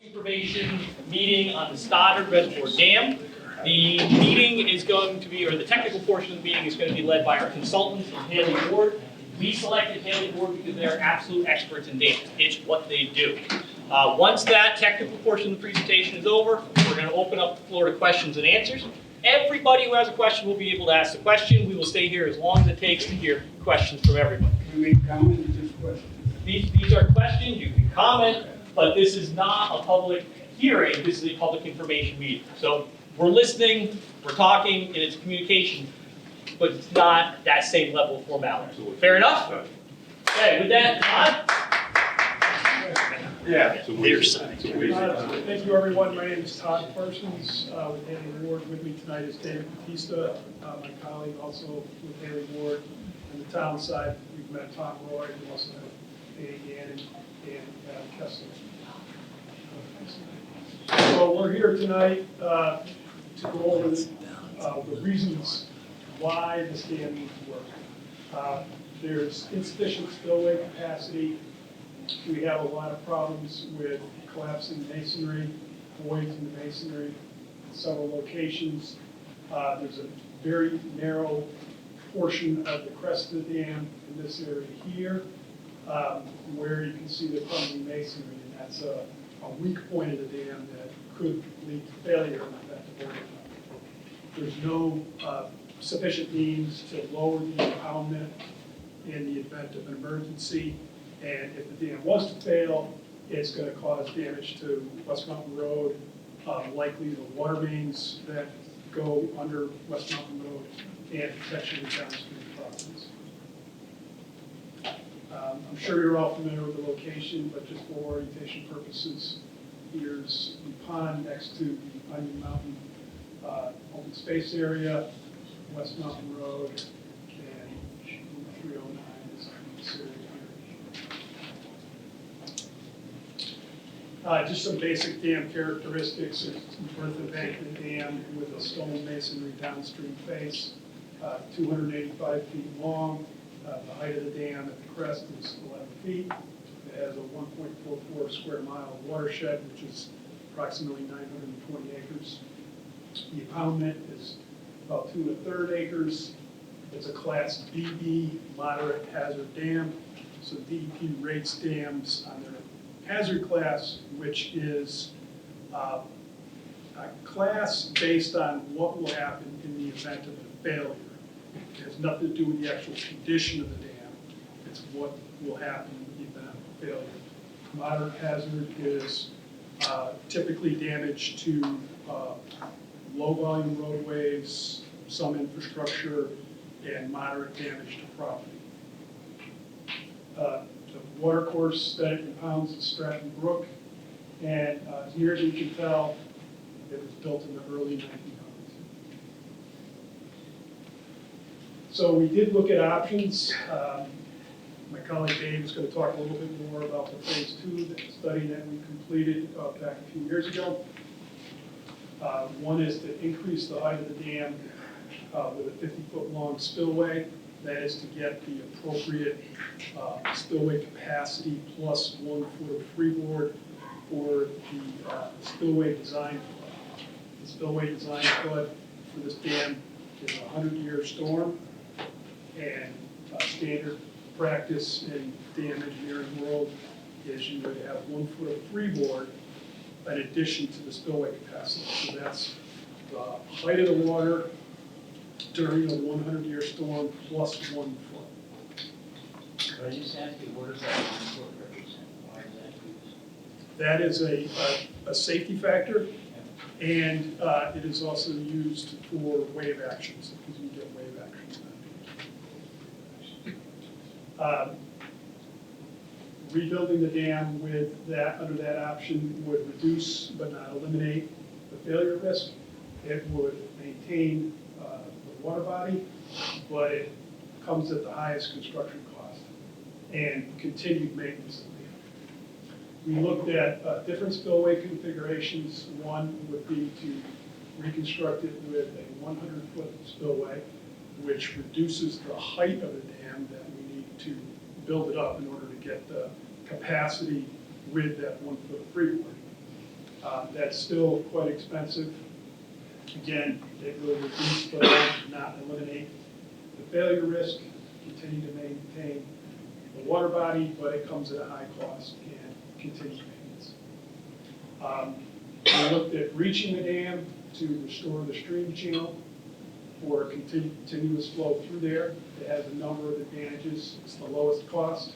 Information meeting on the Stoddard Reservoir Dam. The meeting is going to be, or the technical portion of the meeting is going to be led by our consultants from Haley Ward. We selected Haley Ward because they're absolute experts in dams. It's what they do. Once that technical portion of the presentation is over, we're going to open up the floor to questions and answers. Everybody who has a question will be able to ask the question. We will stay here as long as it takes to hear questions from everybody. Can we comment or just questions? These are questions, you can comment, but this is not a public hearing, this is a public information meeting. So we're listening, we're talking, and it's communication, but it's not that same level of formality. Fair enough? Okay, with that, Todd? Yeah. Thank you, everyone. My name is Todd Parsons with Haley Ward. With me tonight is David Batista, my colleague, also with Haley Ward. On the town side, we've met Tom Roy, we also have Danny Gannon and Adam Kessler. So we're here tonight to go over the reasons why this dam needs to work. There's insufficient spillway capacity. We have a lot of problems with collapsing masonry, voids in the masonry in several locations. There's a very narrow portion of the crest of the dam in this area here, where you can see the crumbling masonry, and that's a weak point of the dam that could lead to failure and affect the water. There's no sufficient means to lower the impoundment in the event of an emergency. And if the dam was to fail, it's going to cause damage to West Mountain Road, likely the water mains that go under West Mountain Road, and potentially downstream properties. I'm sure you're all familiar with the location, but just for orientation purposes, here's the pond next to the Onion Mountain open space area, West Mountain Road, and 309 is this area here. Just some basic dam characteristics. It's an earth embankment dam with a stone masonry downstream face, 285 feet long. The height of the dam at the crest is 11 feet. It has a 1.44 square mile watershed, which is approximately 920 acres. The impoundment is about 2 1/3 acres. It's a Class BB moderate hazard dam. So DEP rates dams on their hazard class, which is a class based on what will happen in the event of a failure. It has nothing to do with the actual condition of the dam. It's what will happen in the event of failure. Moderate hazard is typically damage to low volume roadways, some infrastructure, and moderate damage to property. The water course that it impounds is Stratton Brook, and here you can tell it was built in the early 1900s. So we did look at options. My colleague Dave is going to talk a little bit more about the phase 2 study that we completed back a few years ago. One is to increase the height of the dam with a 50-foot long spillway. That is to get the appropriate spillway capacity plus 1 foot of freeboard for the spillway design flood. The spillway design flood for this dam is a 100-year storm, and standard practice in dam engineering world is you would have 1 foot of freeboard in addition to the spillway capacity. So that's the height of the water during a 100-year storm plus 1 foot. But I just asked you, what does that 1 foot represent? Why is that used? That is a safety factor, and it is also used for wave actions, because you get wave actions. Rebuilding the dam with that, under that option, would reduce but not eliminate the failure risk. It would maintain the water body, but it comes at the highest construction cost and continued maintenance of the dam. We looked at different spillway configurations. One would be to reconstruct it with a 100-foot spillway, which reduces the height of the dam that we need to build it up in order to get the capacity with that 1 foot of freeboard. That's still quite expensive. Again, it will reduce but not eliminate the failure risk, continue to maintain the water body, but it comes at a high cost and continued maintenance. We looked at reaching the dam to restore the stream channel for continuous flow through there. It has a number of advantages. It's the lowest cost.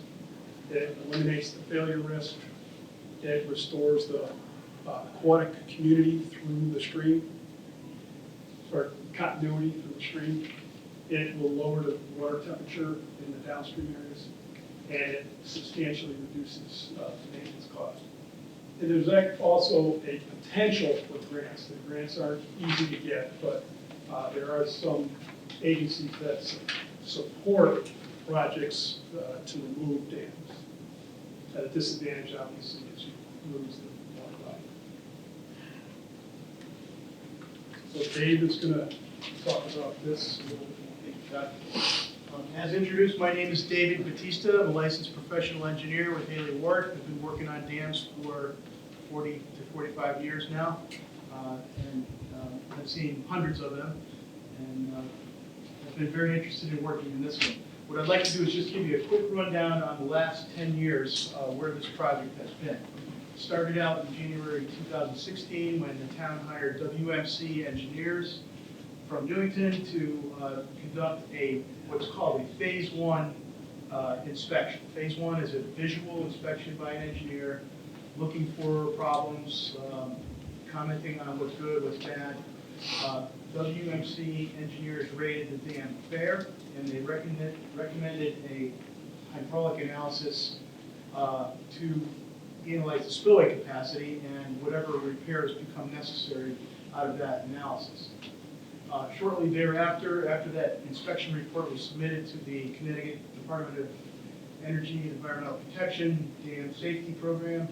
It eliminates the failure risk. It restores the aquatic community through the stream, or continuity through the stream. It will lower the water temperature in the downstream areas, and it substantially reduces the maintenance cost. And there's also a potential for grants. The grants aren't easy to get, but there are some agencies that support projects to remove dams. At a disadvantage, obviously, is you lose the water body. So Dave is going to talk about this a little bit more. As introduced, my name is David Batista. I'm a licensed professional engineer with Haley Ward. I've been working on dams for 40 to 45 years now, and I've seen hundreds of them, and I've been very interested in working in this one. What I'd like to do is just give you a quick rundown on the last 10 years where this project has been. It started out in January 2016 when the town hired WMC engineers from Newington to conduct what's called a phase one inspection. Phase one is a visual inspection by an engineer, looking for problems, commenting on what's good, what's bad. WMC engineers rated the dam fair, and they recommended a hydraulic analysis to analyze the spillway capacity and whatever repairs become necessary out of that analysis. Shortly thereafter, after that inspection report was submitted to the Connecticut Department of Energy and Environmental Protection Dam Safety Program,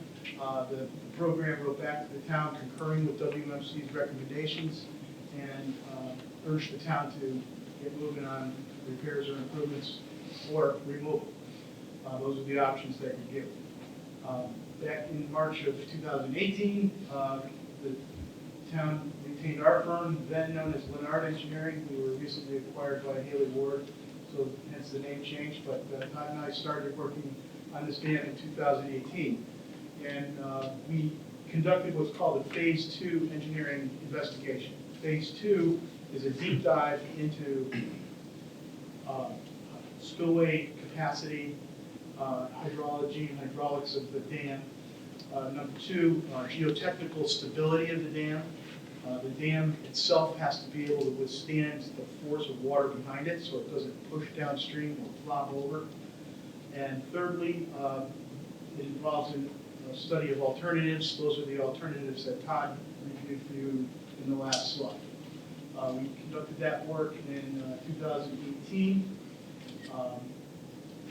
the program wrote back to the town concurring with WMC's recommendations and urged the town to get moving on repairs or improvements or removal. Those are the options that you give. Back in March of 2018, the town retained our firm, then known as Leonard Engineering. We were recently acquired by Haley Ward, so hence the name change. But Todd and I started working on this dam in 2018. And we conducted what's called a phase two engineering investigation. Phase two is a deep dive into spillway capacity, hydrology and hydraulics of the dam. Number two, geotechnical stability of the dam. The dam itself has to be able to withstand the force of water behind it so it doesn't push downstream or flop over. And thirdly, it involves a study of alternatives. Those are the alternatives that Todd reviewed for you in the last slide. We conducted that work in 2018.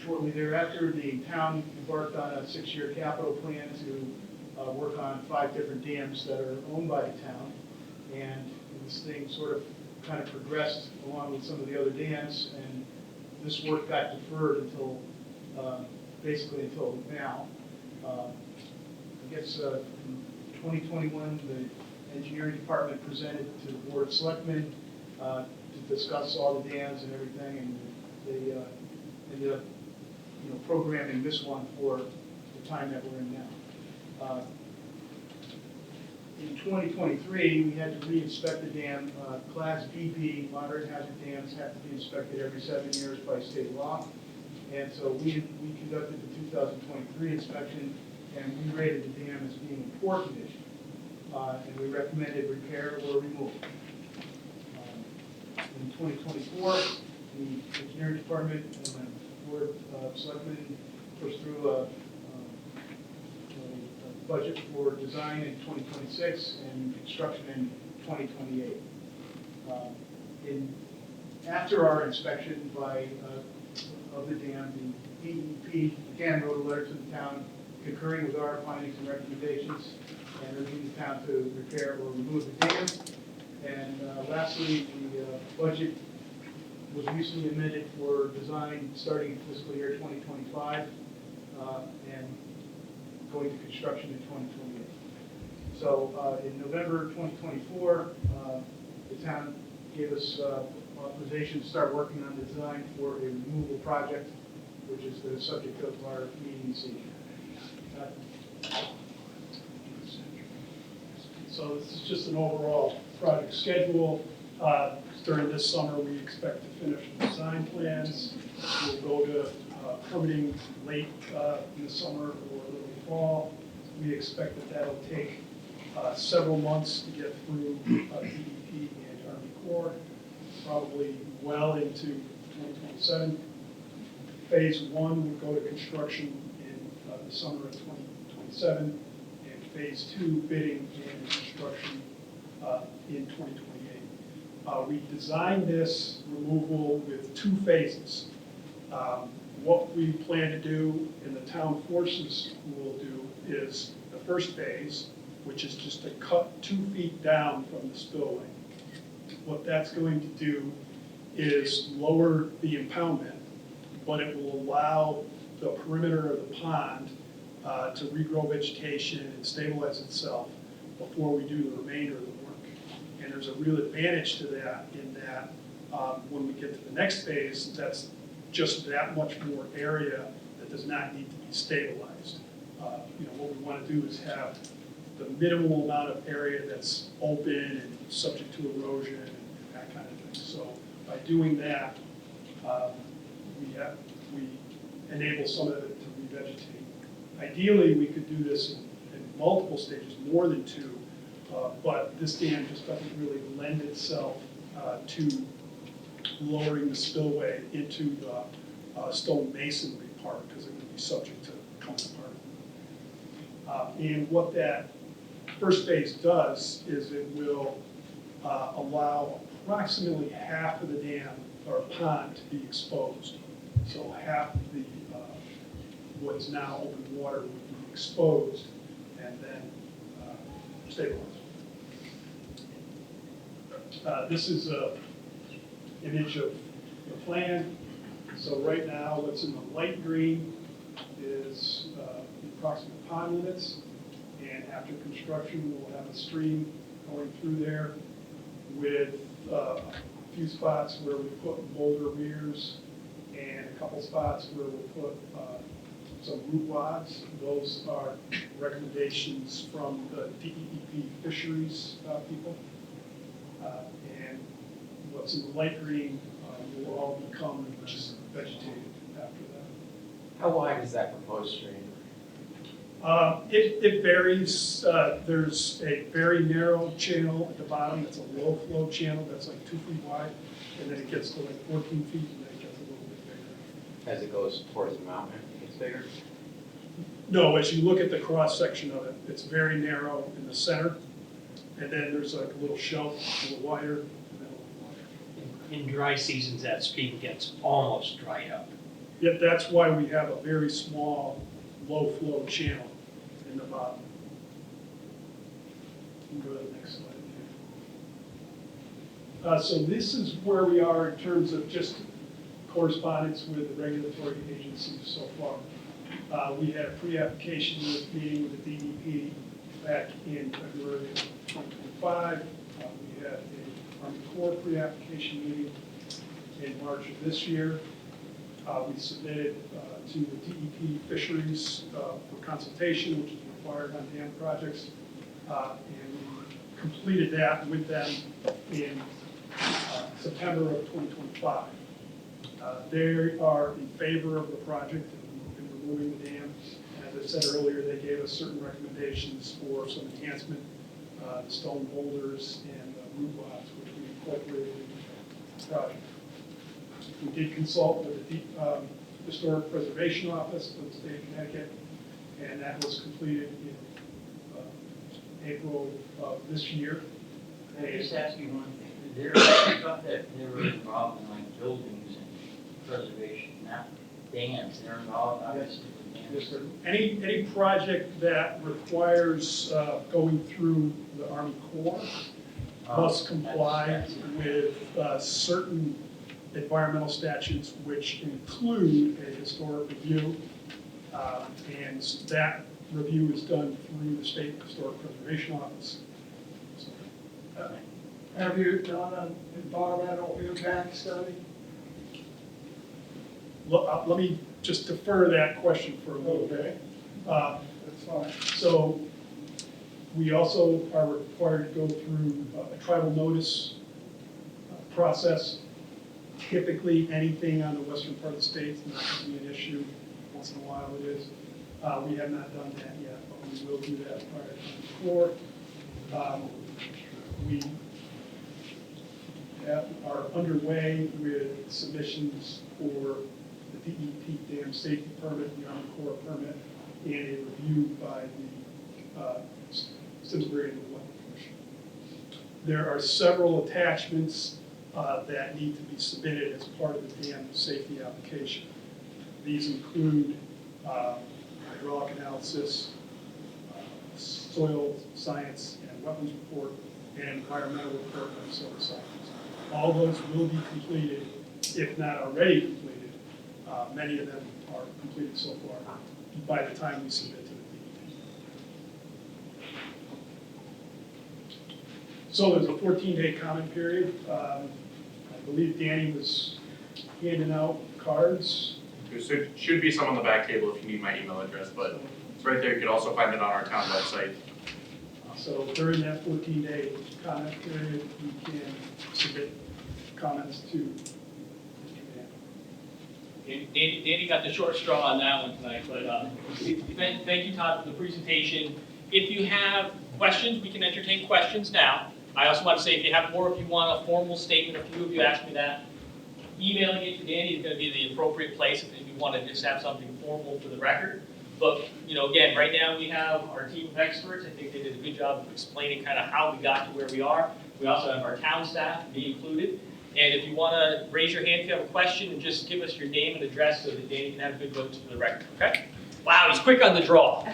Shortly thereafter, the town embarked on a 6-year capital plan to work on 5 different dams that are owned by the town. And this thing sort of kind of progressed along with some of the other dams, and this work got deferred until basically until now. I guess in 2021, the engineering department presented to the board of selectmen to discuss all the dams and everything, and they ended up, programming this one for the time that we're in now. In 2023, we had to re-inspect the dam. Class BB, moderate hazard dams, have to be inspected every 7 years by state law. And so we conducted the 2023 inspection, and we rated the dam as being in poor condition. And we recommended repair or removal. In 2024, the engineering department and the board of selectmen pushed through a budget for design in 2026 and construction in 2028. After our inspection of the dam, the DEP again wrote a letter to the town concurring with our findings and recommendations and urging the town to repair or remove the dam. And lastly, the budget was recently amended for design starting in fiscal year 2025 and going to construction in 2028. So in November 2024, the town gave us authorization to start working on the design for a removal project, which is the subject of our meeting this evening. So this is just an overall project schedule. During this summer, we expect to finish the design plans. We'll go to permitting late in the summer or early fall. We expect that that'll take several months to get through DEP and Army Corps, probably well into 2027. Phase 1 would go to construction in the summer of 2027, and phase 2 bidding and construction in 2028. We designed this removal with 2 phases. What we plan to do and the town forces will do is the first phase, which is just to cut 2 feet down from the spillway. What that's going to do is lower the impoundment, but it will allow the perimeter of the pond to regrow vegetation and stabilize itself before we do the remainder of the work. And there's a real advantage to that in that when we get to the next phase, that's just that much more area that does not need to be stabilized. What we want to do is have the minimal amount of area that's open and subject to erosion and that kind of thing. So by doing that, we enable some of it to revegetate. Ideally, we could do this in multiple stages, more than 2, but this dam just doesn't really lend itself to lowering the spillway into the stone masonry part because it would be subject to coming apart. And what that first phase does is it will allow approximately half of the dam or pond to be exposed. So half of the what is now open water would be exposed and then stabilized. This is an image of the plan. So right now, what's in the light green is the approximate pond limits. And after construction, we'll have a stream going through there with a few spots where we put boulder weirs and a couple spots where we'll put some root wads. Those are recommendations from the DEP fisheries people. And what's in the light green will all become just vegetated after that. How wide is that proposed stream? It varies. There's a very narrow channel at the bottom. It's a low flow channel that's like 2 feet wide, and then it gets to like 14 feet, and then it gets a little bit bigger. As it goes towards the mountain, it gets bigger? No, as you look at the cross section of it, it's very narrow in the center, and then there's like a little shelf, a little wider, and then a little wider. In dry seasons, that stream gets almost dried up. Yet that's why we have a very small, low flow channel in the bottom. You can go to the next slide. So this is where we are in terms of just correspondence with the regulatory agencies so far. We had a pre-application meeting with the DEP back in February of 2025. We had a Army Corps pre-application meeting in March of this year. We submitted to the DEP fisheries for consultation, which is required on dam projects. And we completed that with them in September of 2025. They are in favor of the project and removing the dam. And as I said earlier, they gave us certain recommendations for some enhancement, the stone boulders and root wads, which we incorporated into the project. We did consult with the Historic Preservation Office of the state of Connecticut, and that was completed in April of this year. Can I just ask you one thing? I thought that they were involved in like buildings and preservation, not dams. They're involved obviously with dams. Yes, sir. Any project that requires going through the Army Corps must comply with certain environmental statutes, which include a historic review, and that review is done through the State Historic Preservation Office. So, Have you done an environmental impact study? let me just defer that question for a little bit. That's fine. So we also are required to go through a tribal notice process. Typically, anything on the western part of the state is not going to be an issue. Once in a while it is. We have not done that yet, but we will do that prior to the floor. We are underway with submissions for the DEP dam safety permit, the Army Corps permit, and a review by the Simsbury and the Wetland Commission. There are several attachments that need to be submitted as part of the dam safety application. These include hydraulic analysis, soil science and wetlands report, and environmental report on soil science. All those will be completed, if not already completed. Many of them are completed so far by the time we submit to the DEP. So there's a 14-day comment period. I believe Danny was handing out cards. There should be some on the back table if you need my email address, but it's right there. You can also find it on our town website. So during that 14-day comment period, you can submit comments to Mr. Dan. Danny got the short straw on that one tonight, but thank you, Todd, for the presentation. If you have questions, we can entertain questions now. I also want to say, if you have more, if you want a formal statement, a few of you asked me that, emailing it to Danny is going to be the appropriate place if you want to just have something formal for the record. But, you know, again, right now we have our team of experts. I think they did a good job of explaining kind of how we got to where we are. We also have our town staff to be included. And if you want to raise your hand if you have a question and just give us your name and address so that Danny can have good votes for the record, okay? Wow, he's quick on the draw.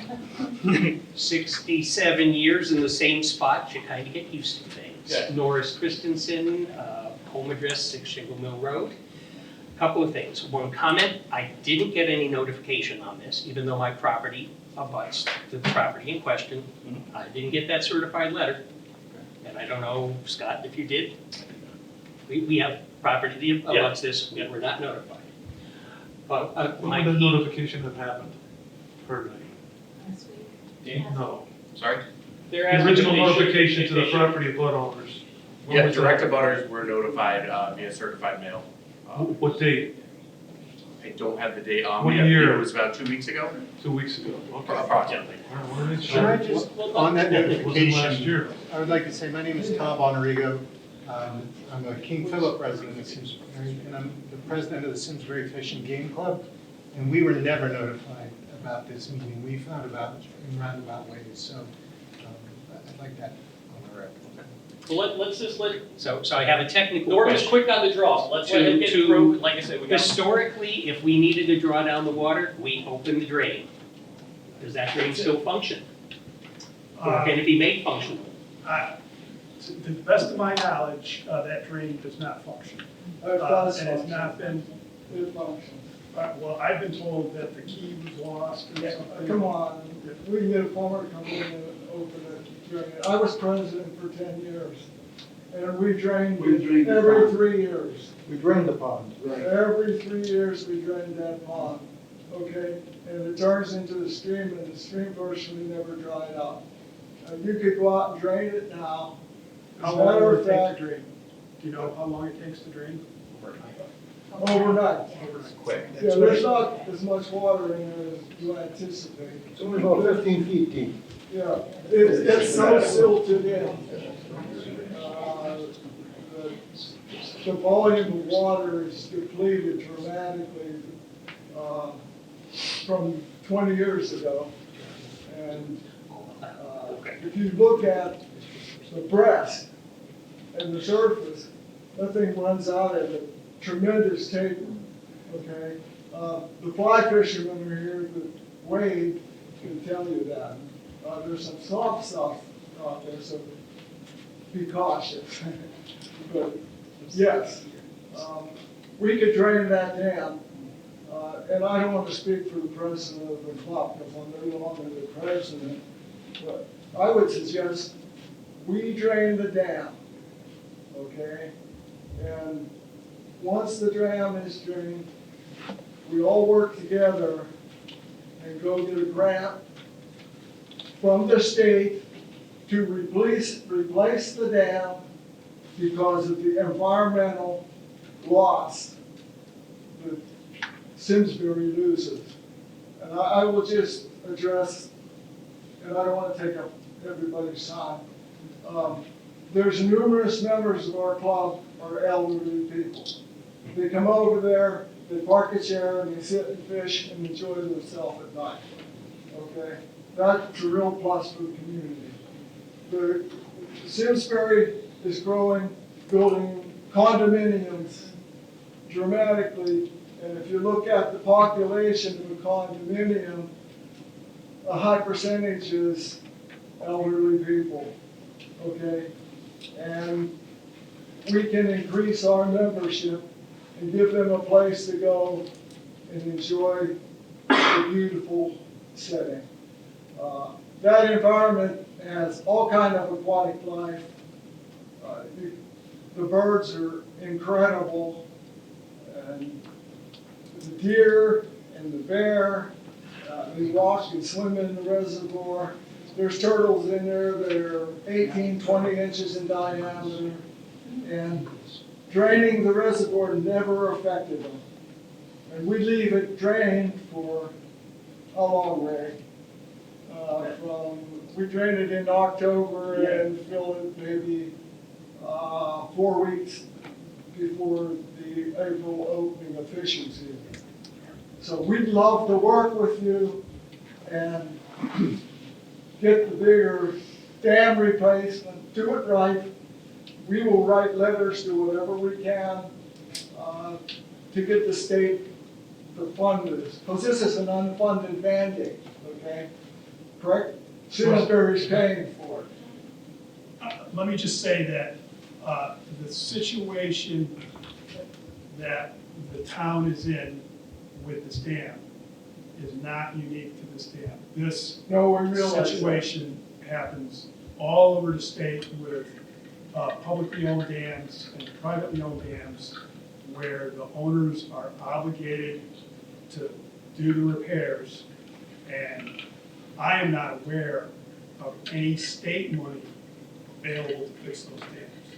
67 years in the same spot, you kind of get used to things. Yeah. Norris Christensen, home address 6 Shingle Mill Road. Couple of things. One comment, I didn't get any notification on this, even though my property abuts to the property in question. I didn't get that certified letter. And I don't know, Scott, if you did. We have property that abuts this, we were not notified. But When would the notification have happened? Heard Danny? No. Sorry? They're The asking original if they should- notification if to they the should- property blood owners. When Yeah, was that? direct abutters were notified via certified mail. What date? I don't have the date on What me. I believe year? It was about 2 weeks ago, 2 weeks ago. Okay. approximately. All right, well, make Should I sure. just, on that It wasn't last notification, year. I would like to say, my name is Tom Bonarigo. I'm a King Philip resident of Simsbury, and I'm the president of the Simsbury Fish and Game Club. And we were never notified about this meeting. We found about it in roundabout ways, so I'd like that on the record. Well, let's just let, So I have a technical Norm is question. quick on the draw, so let's let him get To- through. Like I said, we got. Historically, if we needed to draw down the water, we open the drain. Does that drain still function? Or can it be made functional? To the best of my knowledge, that drain does not function. It does And it's function. not been, It functions. well, I've been told that the key was lost or something. Come on, we can get a plumber to come in and open it, drain it. I was president for 10 years, and we drained We drained it the every pond. 3 years. We drained the pond. Every 3 years, we drained that pond, okay? And it turns into the stream, and the stream virtually never dried up. You could go out and drain it now. How As a long matter will of it take fact, to drain? Do you know how long it takes to drain? overnight. Quick. Yeah, there's not as much water in there as you anticipate. It's only about 15 feet deep. Yeah, it's so silted in. The volume of water is depleted dramatically from 20 years ago. And if you look at the breast and the surface, that thing runs out at a tremendous taper, okay? The fly fishermen who are here that wade can tell you that. There's some soft stuff out there, so be cautious. But yes, we could drain that dam And I don't want to speak for the president of the club, because I'm no longer the president, but I would suggest we drain the dam, okay? And once the dam is drained, we all work together and go get a grant from the state to replace the dam because of the environmental loss that Simsbury loses. And I will just address, and I don't want to take up everybody's time. There's numerous members of our club are elderly people. They come over there, they park a chair, and they sit and fish and enjoy themselves at night. Okay? That's a real plus for the community. The Simsbury is growing, building condominiums dramatically, and if you look at the population of a condominium, a high percentage is elderly people, okay? And we can increase our membership and give them a place to go and enjoy the beautiful setting. That environment has all kind of aquatic life. The birds are incredible, and the deer and the bear, they walk and swim in the reservoir. There's turtles in there that are 18, 20 inches in diameter, and draining the reservoir never affected them. And we leave it drained for how long, Ray? We drain it in October and fill it maybe 4 weeks before the April opening of fishing season. So we'd love to work with you and get the bigger dam replacement, do it right. We will write letters to whatever we can to get the state to fund this, because this is an unfunded mandate, okay? Correct? Simsbury's paying for it. Let me just say that the situation that the town is in with this dam is not unique to this dam. This No, we realize that. situation happens all over the state with publicly owned dams and privately owned dams where the owners are obligated to do the repairs. And I am not aware of any state money available to fix those dams.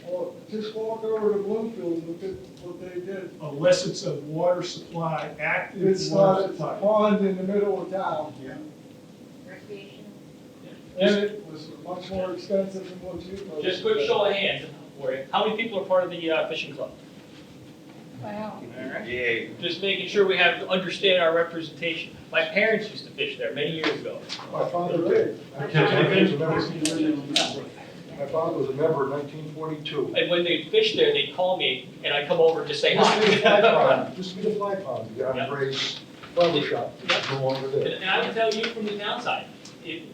Well, just walk over to Bloomfield and look at what they did. Unless it's a water supply, active It's water not, it's a supply. pond in the middle of town. Recreation. And it was much more expensive than what you thought. Just quick show of hands for you. How many people are part of the fishing club? Wow. All right. Just making sure we understand our representation. My parents used to fish there many years ago. My father did. My father was a member in 1942. And when they'd fish there, they'd call me, and I'd come over to say Just be the fly hi. pond, just be the fly pond, you got Yep. a Grace barber shop, it's no longer there. And I can tell you from the downside,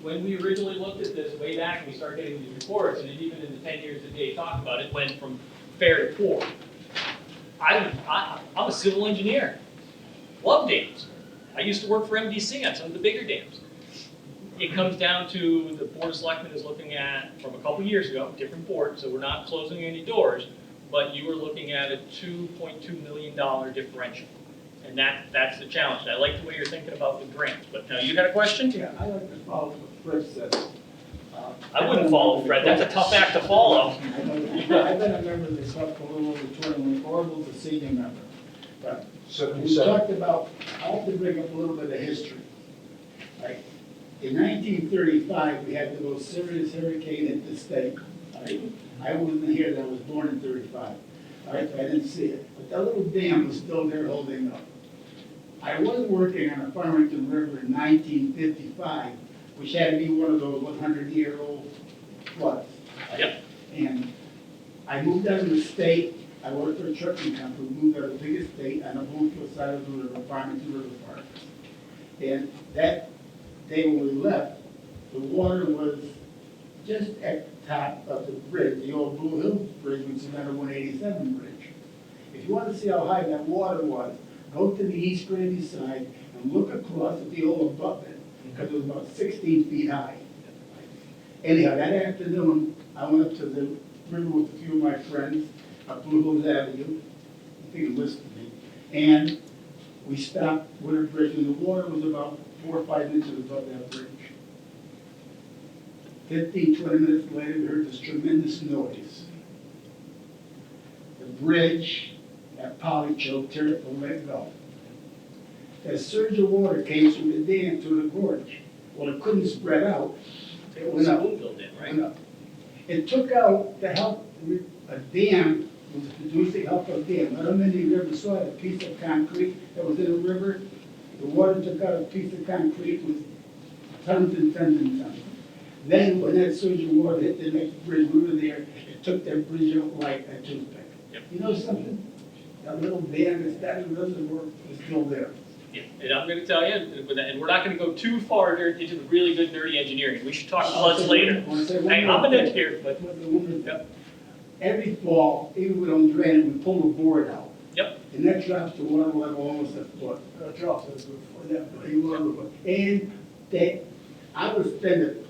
when we originally looked at this way back, and we started getting these reports, and even in the 10 years that Dave talked about, it went from fair to poor. I'm a civil engineer. Love dams. I used to work for MDC on some of the bigger dams. It comes down to the Board of Selectmen is looking at, from a couple years ago, different board, so we're not closing any doors, but you were looking at a $2.2 million differential. And that's the challenge. And I like the way you're thinking about the grants, but now you had a question? Yeah, I like to follow what Fred said. I wouldn't follow Fred, that's a tough act to follow. I've been a member of this club for a little over 20, horrible to senior member. But we 77. talked about, I have to bring up a little bit of history. Right? In 1935, we had the most serious hurricane in the state. Right? I wasn't here, I was born in 35. All right, so I didn't see it. But that little dam was still there holding up. I was working on a Farmington River in 1955, which had to be one of those 100-year-old floods. Yep. And I moved out of the state. I worked for a trucking company, moved out of the biggest state on the Bloomfield side of the river, Farmington River Park. And that day when we left, the water was just at the top of the bridge, the old Blue Hill Bridge, which is now the 187 bridge. If you want to see how high that water was, go to the East Granby side and look across at the old abutment, because it was about 16 feet high. Anyhow, that afternoon, I went up to the river with a few of my friends up Blue Hills Avenue. I think it listed me. And we stopped with a bridge, and the water was about 4 or 5 inches above that bridge. 15, 20 minutes later, we heard this tremendous noise. The bridge at Polychoke, Terrible let go. That surge of water came from the dam to the gorge. Well, it couldn't spread out. It went up. Went up. It took out the help, a dam was producing help of dam. I don't know if you ever saw a piece of concrete that was in a river. The water took out a piece of concrete with tons and tons and tons. Then when that surge of water hit the next bridge, we were there, it took that bridge out like a toothpick. Yep. You know something? That little dam that Stoddard Reservoir is still there. Yeah, and I'm gonna tell you, and we're not gonna go too far into the really good nerdy engineering. We should talk floods later. Hey, I'm an engineer, but, yep. Every fall, even we don't drain it, we pull the board out. Yep. And that drops the water level almost a foot. Drops it. And I would spend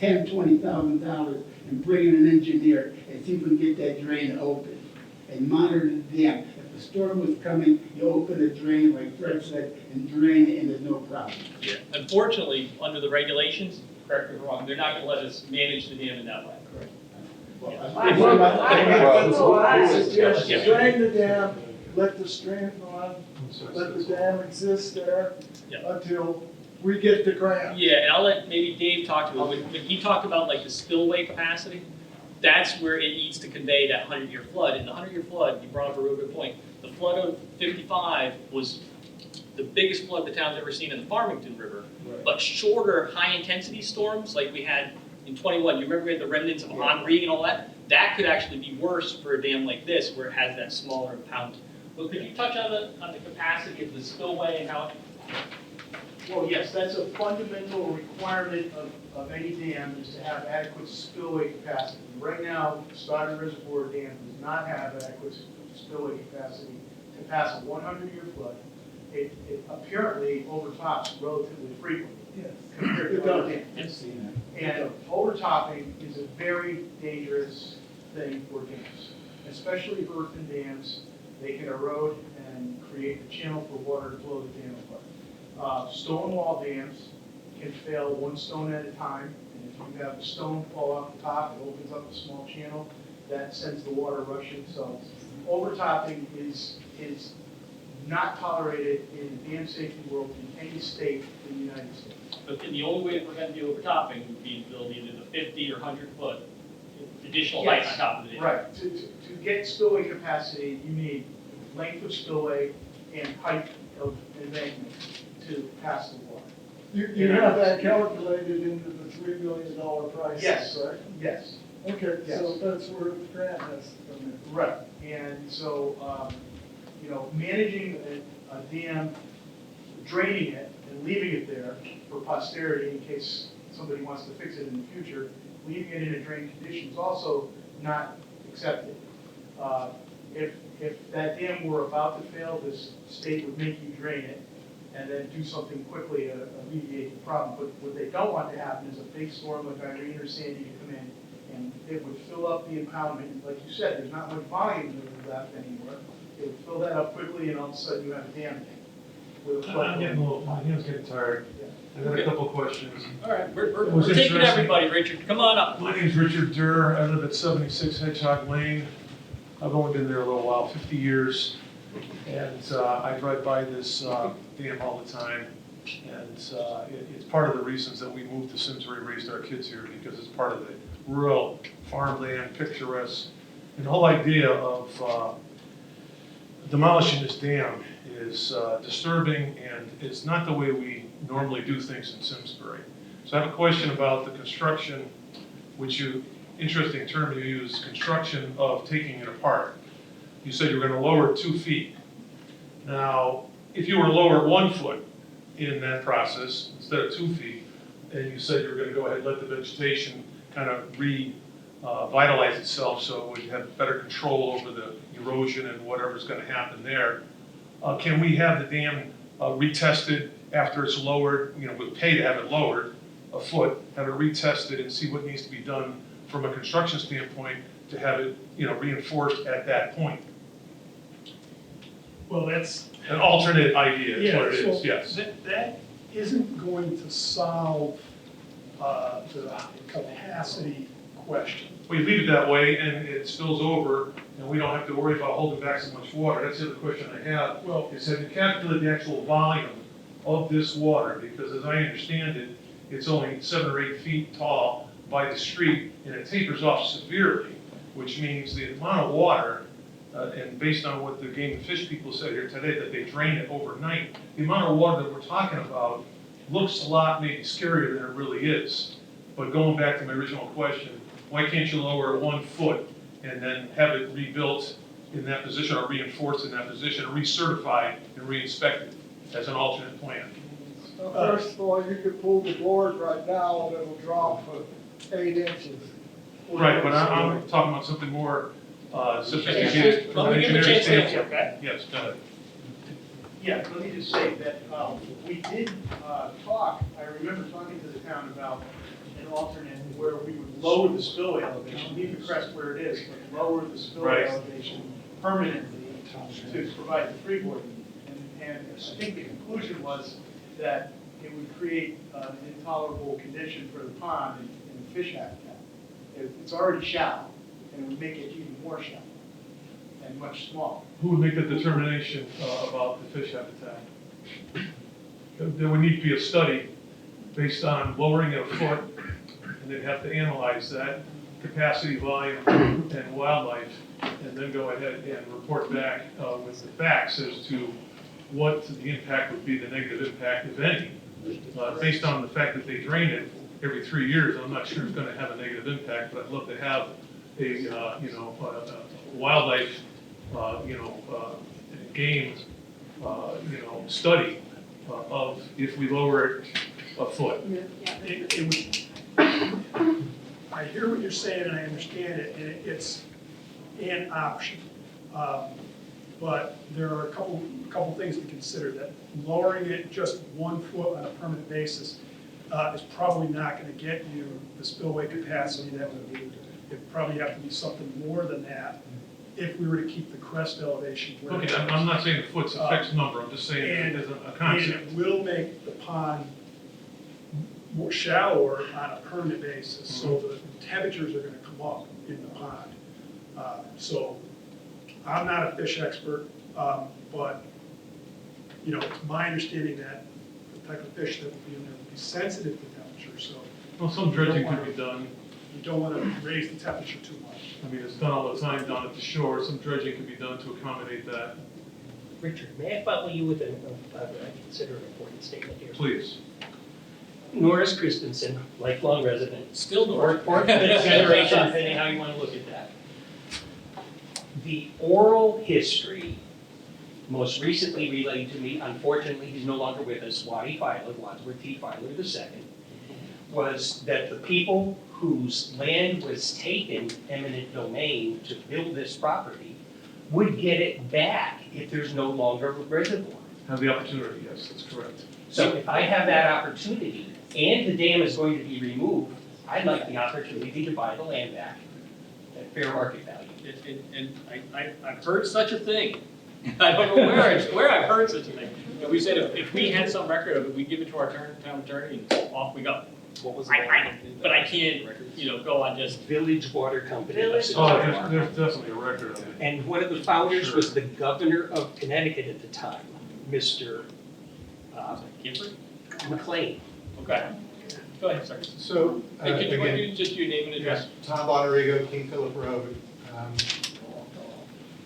$10,000-$20,000 in bringing an engineer and see if we can get that drain open and monitor the dam. If the storm was coming, you open the drain, like Fred said, and drain it, and there's no problem. Yeah. Unfortunately, under the regulations, correct me if I'm wrong, they're not gonna let us manage the dam in that way. Correct. I suggest you drain the dam, let the stream run, let the dam exist there Yeah. until we get the grant. Yeah, and I'll let maybe Dave talk to it. When he talked about like the spillway capacity, that's where it needs to convey that 100-year flood. And the 100-year flood, you brought up a real good point. The flood of '55 was the biggest flood the town's ever seen in the Farmington River. Right. But shorter, high-intensity storms like we had in '21, you remember we had the remnants of Henri and all that? That could actually be worse for a dam like this, where it has that smaller impound. Well, could you touch on the capacity of the spillway and how it? Well, yes, that's a fundamental requirement of any dam, is to have adequate spillway capacity. Right now, Stoddard Reservoir Dam does not have adequate spillway capacity to pass a 100-year flood. It apparently overtops relatively frequently Yes. compared It to other does. dams. I've And overtopping is a very dangerous thing for dams, especially earthen dams. They can erode and create a channel for water to flow the dam apart. Stone wall dams can fail one stone at a time, and if you have a stone fall off the top, it opens up a small channel, that sends the water rushing. So overtopping is not tolerated in the dam safety world in any state in the United States. But the only way to prevent the overtopping would be to build either the 50 or 100-foot additional height on top of the dam. Right, to get spillway capacity, you need length of spillway and height of embankment to pass the water. You have that calculated into the $3 million price, Yes. correct? Yes. Okay, Yes. so that's where the grant has to come in. Right, and so, managing a dam, draining it and leaving it there for posterity in case somebody wants to fix it in the future, leaving it in a drained condition is also not accepted. If that dam were about to fail, this state would make you drain it and then do something quickly to alleviate the problem. But what they don't want to happen is a big storm like Irene or Sandy to come in, and it would fill up the impoundment. Like you said, there's not much volume left anymore. It would fill that up quickly, and all of a sudden you have a dam tank with a flood. I'm getting a little, my hand's getting tired. I got a couple questions. All right, we're It was taking interesting. everybody, Richard. Come on up. My name's Richard Durr. I live at 76 Hedgehog Lane. I've only been there a little while, 50 years. And I drive by this dam all the time. And it's part of the reasons that we moved to Simsbury, raised our kids here, because it's part of the rural farmland, picturesque. And the whole idea of demolishing this dam is disturbing, and it's not the way we normally do things in Simsbury. So I have a question about the construction, which interesting term you use, construction of taking it apart. You said you were going to lower it 2 feet. Now, if you were to lower it 1 foot in that process instead of 2 feet, and you said you were going to go ahead and let the vegetation kind of revitalize itself so it would have better control over the erosion and whatever's going to happen there, Can we have the dam retested after it's lowered? You know, we'll pay to have it lowered a foot, have it retested and see what needs to be done from a construction standpoint to have it, you know, reinforced at that point. Well, that's, An alternate idea is what it yeah, is, so yes. that isn't going to solve the capacity question. We leave it that way and it spills over and we don't have to worry about holding back so much water. That's the other question I have. Well, Is have you calculated the actual volume of this water? Because as I understand it, it's only 7 or 8 feet tall by the street and it tapers off severely, which means the amount of water, and based on what the game and fish people said here today, that they drain it overnight, the amount of water that we're talking about looks a lot maybe scarier than it really is. But going back to my original question, why can't you lower it 1 foot and then have it rebuilt in that position or reinforced in that position, recertified and re-inspected as an alternate plan? Well, first of all, you could pull the board right now and it'll drop 8 inches. Right, but I'm talking about something more sophisticated from Let an me give him a engineering chance to answer, standpoint. okay? Yes, go ahead. Yeah, let me just say that we did talk, I remember talking to the town about an alternate where we would lower the spillway elevation, leave the crest where it is, but lower the spillway Right. elevation permanently to provide the freeboard. And I think the conclusion was that it would create an intolerable condition for the pond and the fish habitat. It's already shallow, and it would make it even more shallow and much smaller. Who would make the determination about the fish habitat? There would need to be a study based on lowering it a foot, and they'd have to analyze that capacity, volume, and wildlife, and then go ahead and report back with the facts as to what the impact would be, the negative impact, if any. Based on the fact that they drain it every 3 years, I'm not sure it's going to have a negative impact, but I'd love to have a wildlife, game, study of if we lower it a foot. it would, I hear what you're saying and I understand it, and it's an option. But there are a couple things to consider. That lowering it just 1 foot on a permanent basis is probably not gonna get you the spillway capacity that we need. It'd probably have to be something more than that if we were to keep the crest elevation where it Okay, is. I'm not saying the foot's a fixed number, I'm just saying it as a And concept. it will make the pond more shallower on a permanent basis, so the temperatures are gonna come up in the pond. So I'm not a fish expert, but, it's my understanding that the type of fish that would be in there would be sensitive to temperature, so Well, some dredging could be done. you don't wanna raise the temperature too much. I mean, it's done all the time down at the shore. Some dredging could be done to accommodate that. Richard, may I follow you with I consider an important statement here? Please. Norris Christensen, lifelong resident, Still or fifth generation, depending how you want to look at that. The oral history, most recently relayed to me, unfortunately, he's no longer with us, Waddy Filer, Wadsworth T. Filer II, was that the people whose land was taken eminent domain to build this property would get it back if there's no longer a reservoir. Have the opportunity, yes, that's correct. So if I have that opportunity and the dam is going to be removed, I'd like the opportunity to buy the land back at fair market value. And I've heard such a thing. I don't know where I've heard such a thing. And we said if we had some record of it, we'd give it to our town attorney and off we go. What was But I can't, go on just. Village Water Company. Village Oh, there's definitely a record of it. And one of the founders was the governor of Connecticut at the time, Mr. Gifford? McLean. Okay. Go ahead, sir. So, Hey, could you again, do just your name and address? Tom Bonarigo, King Philip Road.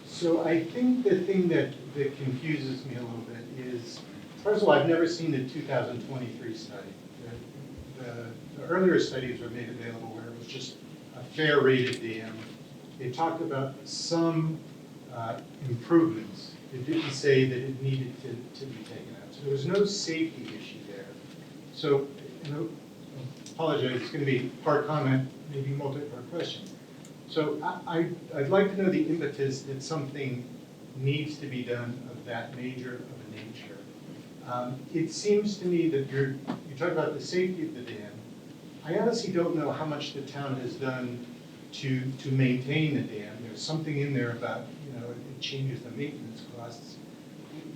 So I think the thing that confuses me a little bit is, first of all, I've never seen the 2023 study. The earlier studies were made available where it was just a fair rated dam. They talked about some improvements. It didn't say that it needed to be taken out. So there was no safety issue there. So, I apologize, it's going to be part comment, maybe multi-part question. So I'd like to know the impetus that something needs to be done of that major of a nature. It seems to me that you talk about the safety of the dam. I honestly don't know how much the town has done to maintain the dam. There's something in there about, it changes the maintenance costs.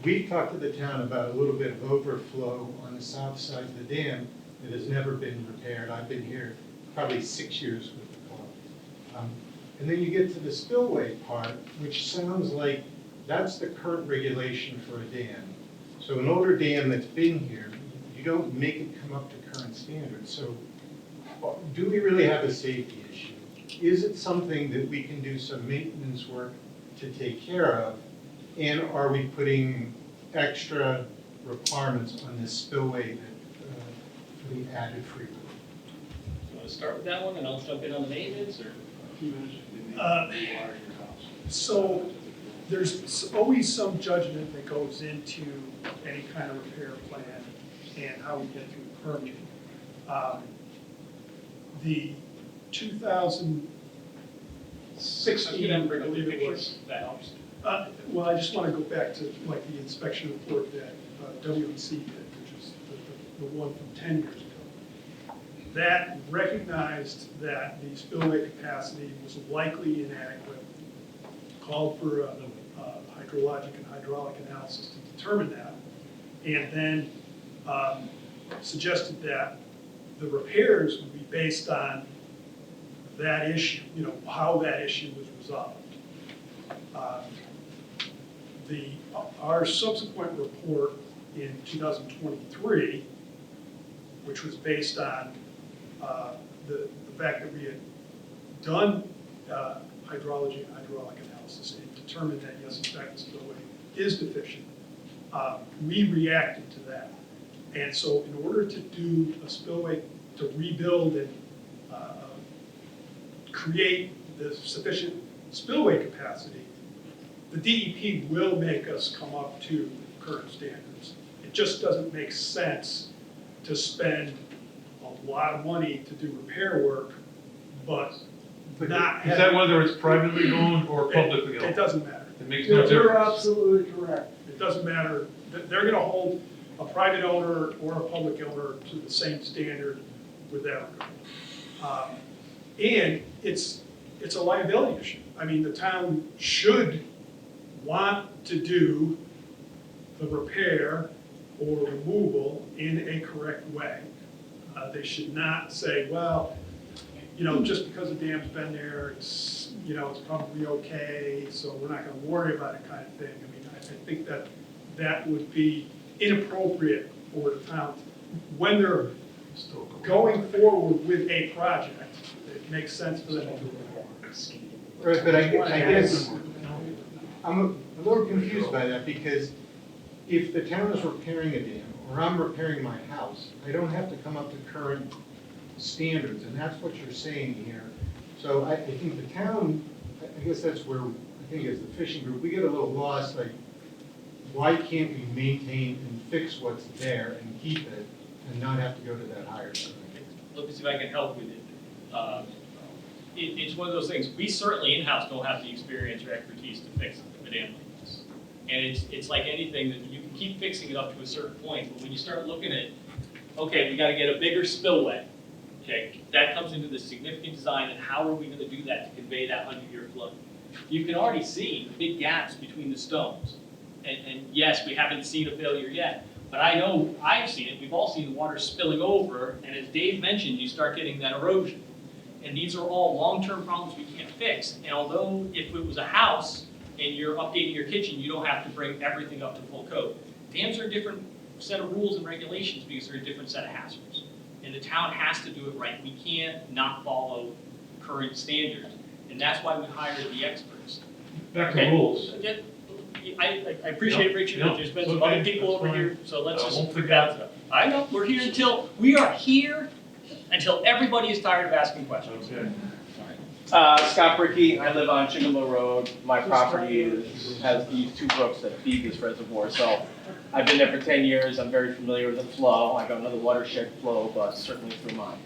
We've talked to the town about a little bit of overflow on the south side of the dam that has never been repaired. I've been here probably 6 years with the club. And then you get to the spillway part, which sounds like that's the current regulation for a dam. So an older dam that's been here, you don't make it come up to current standards. So do we really have a safety issue? Is it something that we can do some maintenance work to take care of? And are we putting extra requirements on this spillway for the added freeway? You want to start with that one, and I'll jump in on the maintenance, or? So there's always some judgment that goes into any kind of repair plan and how we get through the permitting. The 2016, I believe it was. That helps. Well, I just want to go back to like the inspection report that WEC did, which is the one from 10 years ago. That recognized that the spillway capacity was likely inadequate, called for a hydrologic and hydraulic analysis to determine that, and then suggested that the repairs would be based on that issue, how that issue was resolved. Our subsequent report in 2023, which was based on the fact that we had done hydrology and hydraulic analysis and determined that, yes, in fact, the spillway is deficient, we reacted to that. And so in order to do a spillway, to rebuild and create the sufficient spillway capacity, the DEP will make us come up to current standards. It just doesn't make sense to spend a lot of money to do repair work, but not. Is that whether it's privately owned or publicly owned? It doesn't matter. It makes no You're difference. absolutely correct. It doesn't matter. They're gonna hold a private owner or a public owner to the same standard with that regard. And it's a liability issue. I mean, the town should want to do the repair or removal in a correct way. They should not say, well, just because the dam's been there, it's probably okay, so we're not gonna worry about it kind of thing. I mean, I think that would be inappropriate for the town. When they're going forward with a project, it makes sense for them to do it. Right, but I guess I'm a little confused by that, because if the town is repairing a dam, or I'm repairing my house, I don't have to come up to current standards, and that's what you're saying here. So I think the town, I guess that's where, I think as the fishing group, we get a little lost, like, why can't we maintain and fix what's there and keep it, and not have to go to that higher standard? Let me see if I can help with it. It's one of those things, we certainly in-house don't have the experience or expertise to fix a dam like this. And it's like anything, that you can keep fixing it up to a certain point, but when you start looking at, okay, we gotta get a bigger spillway, okay, that comes into the significant design, and how are we gonna do that to convey that 100-year flow? You can already see the big gaps between the stones. And yes, we haven't seen a failure yet, but I know I've seen it, we've all seen the water spilling over, and as Dave mentioned, you start getting that erosion. And these are all long-term problems we can't fix. And although if it was a house and you're updating your kitchen, you don't have to bring everything up to full code. Dams are a different set of rules and regulations because they're a different set of hazards. And the town has to do it right. We can't not follow current standards. And that's why we hired the experts. Back to rules. I appreciate it, Richard, No, there's been it's some okay, other people that's over fine. here, so let's I just won't put forget. that. I know, we are here until everybody is tired of asking questions. Okay. Scott Bricky, I live on Shingle Mill Road. My property has these two brooks that feed this reservoir, so I've been there for 10 years. I'm very familiar with the flow. I got another watershed flow bus, certainly through mine.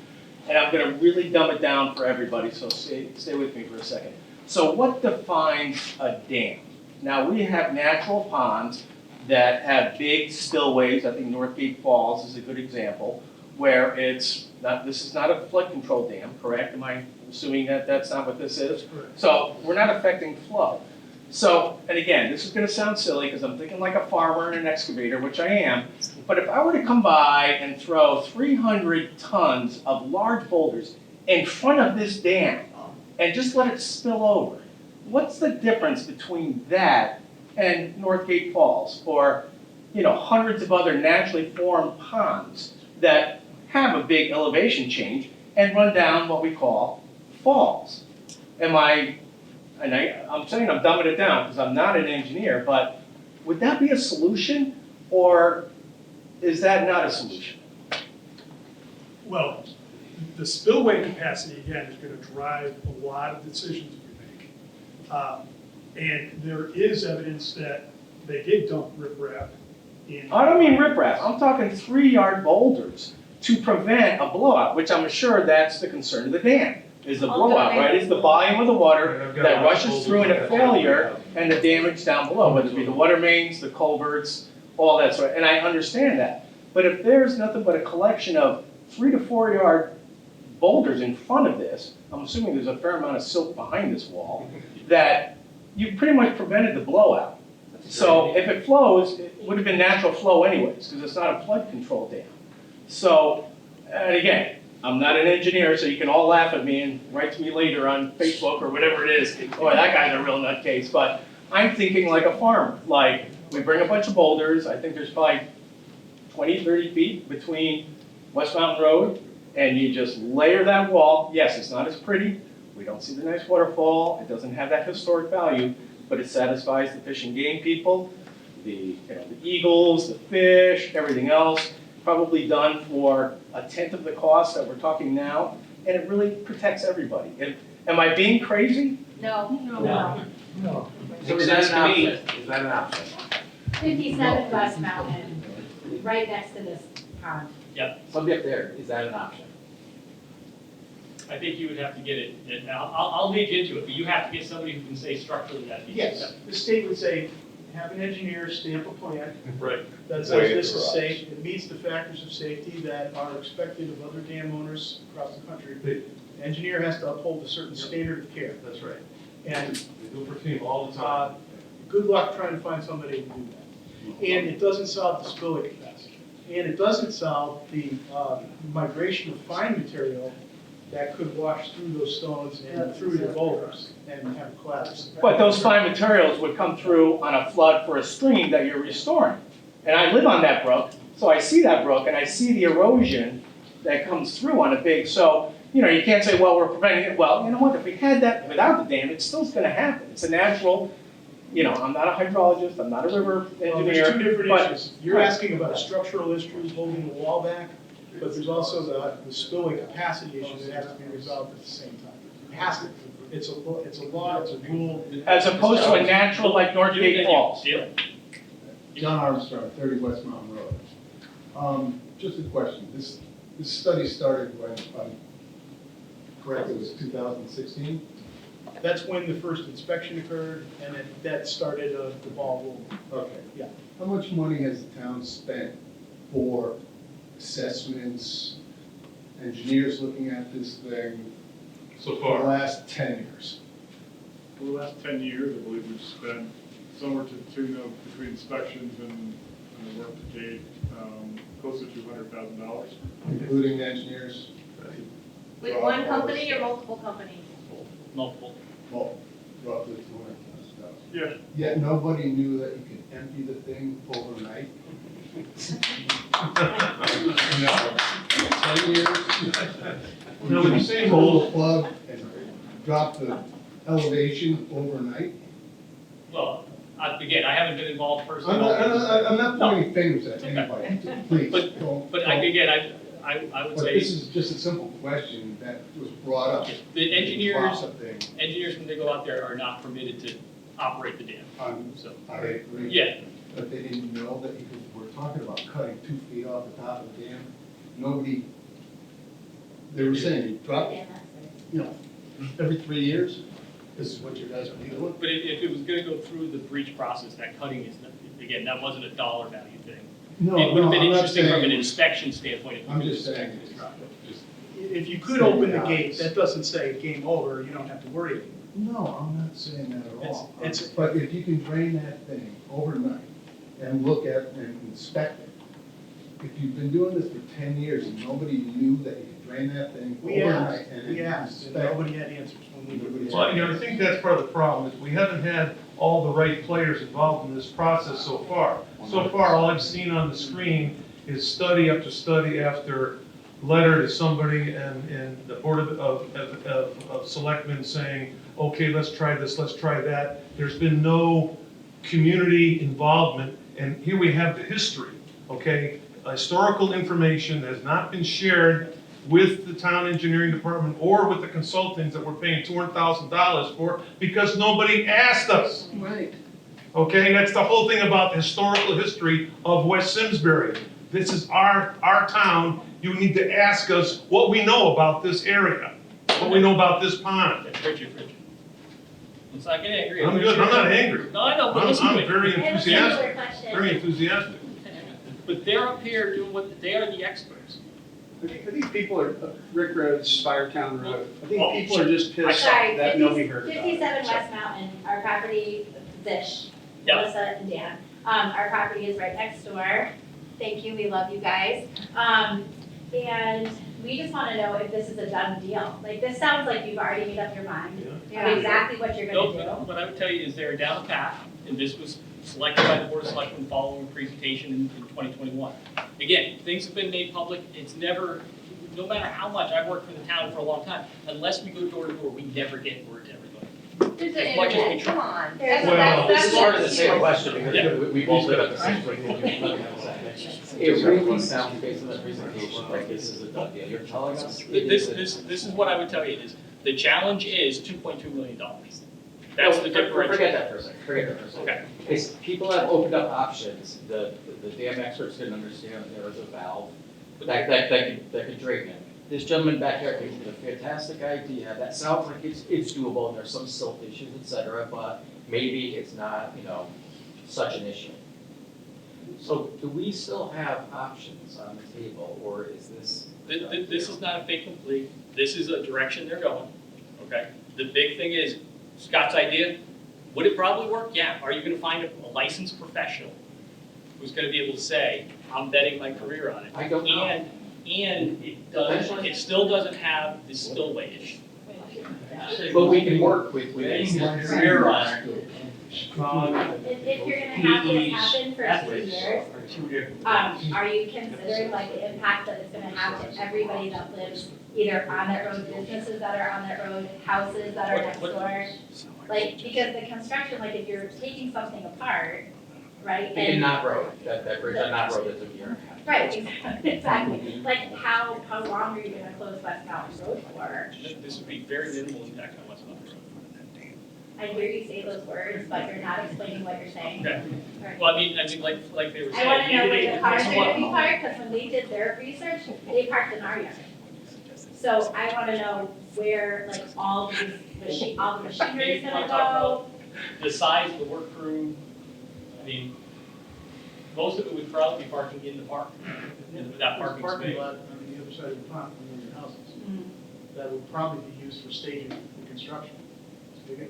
And I'm gonna really dumb it down for everybody, so stay with me for a second. So what defines a dam? Now, we have natural ponds that have big spillways. I think Northgate Falls is a good example, where it's not, this is not a flood control dam, correct? Am I assuming that that's not what this is? So we're not affecting flow. So, and again, this is gonna sound silly because I'm thinking like a farmer and an excavator, which I am, but if I were to come by and throw 300 tons of large boulders in front of this dam and just let it spill over, what's the difference between that and Northgate Falls, or, you know, hundreds of other naturally formed ponds that have a big elevation change and run down what we call falls? I'm saying I'm dumbing it down because I'm not an engineer, but would that be a solution, or is that not a solution? Well, the spillway capacity, again, is gonna drive a lot of decisions we make. And there is evidence that they did dump riprap in. I don't mean riprap, I'm talking 3-yard boulders to prevent a blowout, which I'm sure that's the concern of the dam, is the blowout, right? It's the volume of the water that rushes through in a failure and the damage down below, whether it be the water mains, the culverts, all that sort, and I understand that. But if there's nothing but a collection of 3 to 4 yard boulders in front of this, I'm assuming there's a fair amount of silt behind this wall, that you pretty much prevented the blowout. So if it flows, it would have been natural flow anyways, because it's not a flood control dam. So, and again, I'm not an engineer, so you can all laugh at me and write to me later on Facebook or whatever it is, boy, that guy's a real nutcase, but I'm thinking like a farmer. Like, we bring a bunch of boulders, I think there's probably 20, 30 feet between West Mountain Road, and you just layer that wall. Yes, it's not as pretty, we don't see the nice waterfall, it doesn't have that historic value, but it satisfies the fish and game people, the eagles, the fish, everything else, probably done for 1/10 of the cost that we're talking now, and it really protects everybody. Am I being crazy? No. No. So Makes is that sense an to me. option? Is that an option? 57 West Mountain, right next to this pond. Subject there, is that an option? I think you would have to get it, and I'll dig into it, but you have to get somebody who can say structurally that. Yes, the state would say, have an engineer stamp a plan Right. that says Way this for is us. safe, it meets the factors of safety that are expected of other dam owners across the country. The engineer has to uphold a certain standard of care. That's right. And They do it for FEMA all the time. good luck trying to find somebody to do that. And it doesn't solve the spillway capacity. And it doesn't solve the migration of fine material that could wash through those stones and through your boulders and have collapse. But those fine materials would come through on a flood for a stream that you're restoring. And I live on that brook, so I see that brook and I see the erosion that comes through on a big, so, you know, you can't say, well, we're preventing it. Well, you know what, if we had that without the dam, it's still gonna happen. It's a natural, you know, I'm not a hydrologist, I'm not a river Well, engineer. there's two different but- issues. You're asking about a structural issue holding the wall back, but there's also the spillway capacity issue that has to be resolved at the same time. It has to. It's a law, it's a rule. As opposed to a natural like Northgate Falls. Deal. John Armstrong, 30 West Mountain Road. Just a question. This study started when, if I'm correct, it was 2016? That's when the first inspection occurred, and then that started the ball rolling. Okay. Yeah. How much money has the town spent for assessments, engineers looking at this thing So for the far, last 10 years? for the last 10 years, I believe we've spent somewhere to the tune of between inspections and the work to date, close to $200,000. Including engineers? With one company or multiple companies? Multiple. Well, roughly $200,000. Yeah. Yet nobody knew that you could empty the thing overnight? No. 10 years? No, when you say Pull the plug and drop the elevation overnight? Well, again, I haven't been involved personally. I'm not pointing fingers at anybody, please. But- don't- But again, I would But say, this is just a simple question that was brought up. the engineers, Process thing. when they go out there are not permitted to operate the dam, so. I agree. Yeah, But they didn't know that because we're talking about cutting 2 feet off the top of the dam. Nobody, they were saying you drop, Yeah, that's it. you know, every 3 years. this is what you guys are dealing with. But if it was gonna go through the breach process, that cutting is, again, that wasn't a dollar value thing. No, It would have no, been I'm not interesting from an saying, inspection standpoint if you I'm could just saying, inspect it. just, If you could open the gate, that doesn't say game over, you don't have to worry anymore. no, I'm not saying that at all. It's- But if you can drain that thing overnight and look at and inspect it, if you've been doing this for 10 years and nobody knew that you could drain that thing We overnight asked, and we asked, and inspect. nobody had answers when we did. Well, you know, I think that's part of the problem, is we haven't had all the right players involved in this process so far. So far, all I've seen on the screen is study after study after letter to somebody and the Board of Selectmen saying, okay, let's try this, let's try that. There's been no community involvement, and here we have the history, okay? Historical information has not been shared with the town engineering department or with the consultants that we're paying $200,000 for because nobody asked us. Right. Okay, that's the whole thing about the historical history of West Simsbury. This is our town. You need to ask us what we know about this area, what we know about this pond. Richard. Let's not get angry. I'm good, I'm not angry. No, I know, but listen to I'm me. very I have a similar enthusiastic, question. very enthusiastic. But they're up here doing what, they are the experts. I think people are, Rick Road's Firetown Road, I Oh, think people are just pissed Sorry, that nobody heard about it. 57 West Mountain, our property, Zish, Yep. Melissa and Dan. Our property is right next door. Thank you, we love you guys. And we just want to know if this is a done deal. Like, this sounds like you've already made up your mind of exactly what you're No, gonna do. what I would tell you is they're down a path, and this was selected by the Board of Selectmen following a presentation in 2021. Again, things have been made public, it's never, no matter how much, I've worked for the town for a long time, unless we go door to door, we never get word to everybody. As much as we try. Come on. Well, This is sort of the same question, Yeah. because we both live at the same place. It really sounds, based on the presentation, like this is a done deal. You're telling us it is a- This is what I would tell you, is the challenge is $2.2 million. That's the differential. Forget that for a second, forget that for a second. Okay. Is people have opened up options, the dam experts didn't understand that there was a valve that could drain it. This gentleman back here came with a fantastic idea, that sounds like it's doable, and there's some silt issues, et cetera, but maybe it's not, such an issue. So do we still have options on the table, or is this? This is not a fait complete, this is a direction they're going, okay? The big thing is, Scott's idea, would it probably work? Yeah. Are you gonna find a licensed professional who's gonna be able to say, I'm betting my career on it? I don't know. And it still doesn't have the spillway issue. But we can work with Betting it. my career on it. If you're gonna have this happen for 2 years, Are two different. are you considering like the impact that it's gonna have to everybody that lives either on that road, businesses that are on that road, houses that are next door? Like, because the construction, like if you're taking something apart, right? In and- Knott Road, that bridge on Knott Road is a year and a half. Right, exactly. Like, how long are you gonna close West Mountain Road for? This would be very minimal impact on West Mountain Road. I hear you say those words, but you're not explaining what you're saying. Okay. Right. Well, I mean, like they were I saying. wanna know maybe where they- the cars are gonna be somewhat- parked, because when they did their research, they parked in our yard. So I wanna know where, like, all the machinery is gonna go. The size of the work crew, I mean, most of it would probably be parking in the park, in that parking There's a space. parking lot on the other side of the pond, from your houses, Mm. that would probably be used for staging the construction. It's big.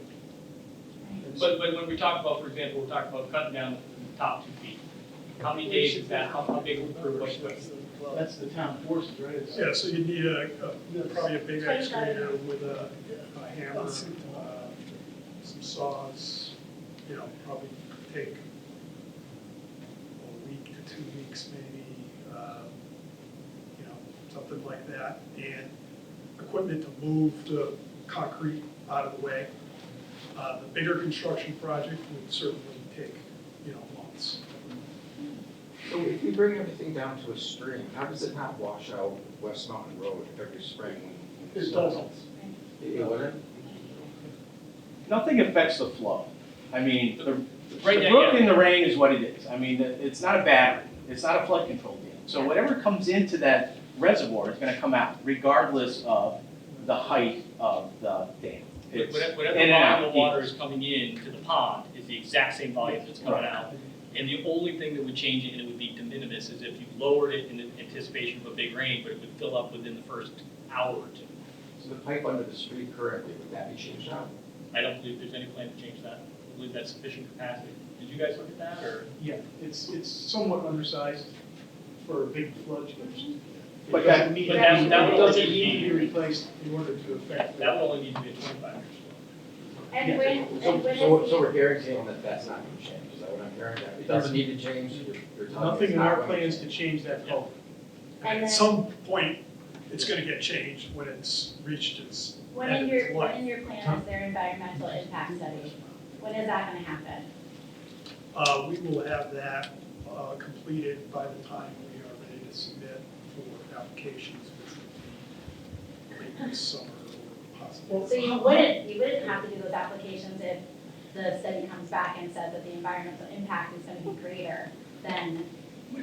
But when we talk about, for example, we're talking about cutting down the top 2 feet. How many days is that, how big of a crew, what's That's the town forces, right? It's- Yeah, so you need probably a big excavator with a hammer, some saws, probably take a week to 2 weeks maybe, something like that. And equipment to move the concrete out of the way. The bigger construction project would certainly take, months. So if you bring everything down to a stream, how does it not wash out West Mountain Road every spring? when It doesn't. It wouldn't? Nothing affects the flow. I mean, the Right now, brook yeah. in the rain is what it is. I mean, it's not a battery, it's not a flood control dam. So whatever comes into that reservoir is gonna come out regardless of the height of the dam. It's Whatever in and out. volume of water is coming in to the pond is the exact same volume that's coming out. And the only thing that would change it, and it would be de minimis, is if you lowered it in anticipation of a big rain, but it would fill up within the first hour or two. So the pipe under the street currently, would that be changed out? I don't believe there's any plan to change that. I believe that's sufficient capacity. Did you guys look at that, or? Yeah, it's somewhat undersized for big flood switch. But It doesn't only need to be replaced in order to affect. That would only need to be a 25 inch. And when, and when is So we're guaranteeing that that's not going to change, is that what I'm hearing? That it doesn't need to change? You're telling me Nothing it's in not our going to plans change. to change that culvert. And At then- some point, it's gonna get changed when it's reached its when end in of its your, life. when in your plan is their environmental impact study? When is that gonna happen? We will have that completed by the time we are ready to submit for applications, which would be late this summer or possibly. So you wouldn't have to do those applications if the study comes back and says that the environmental impact is gonna be greater than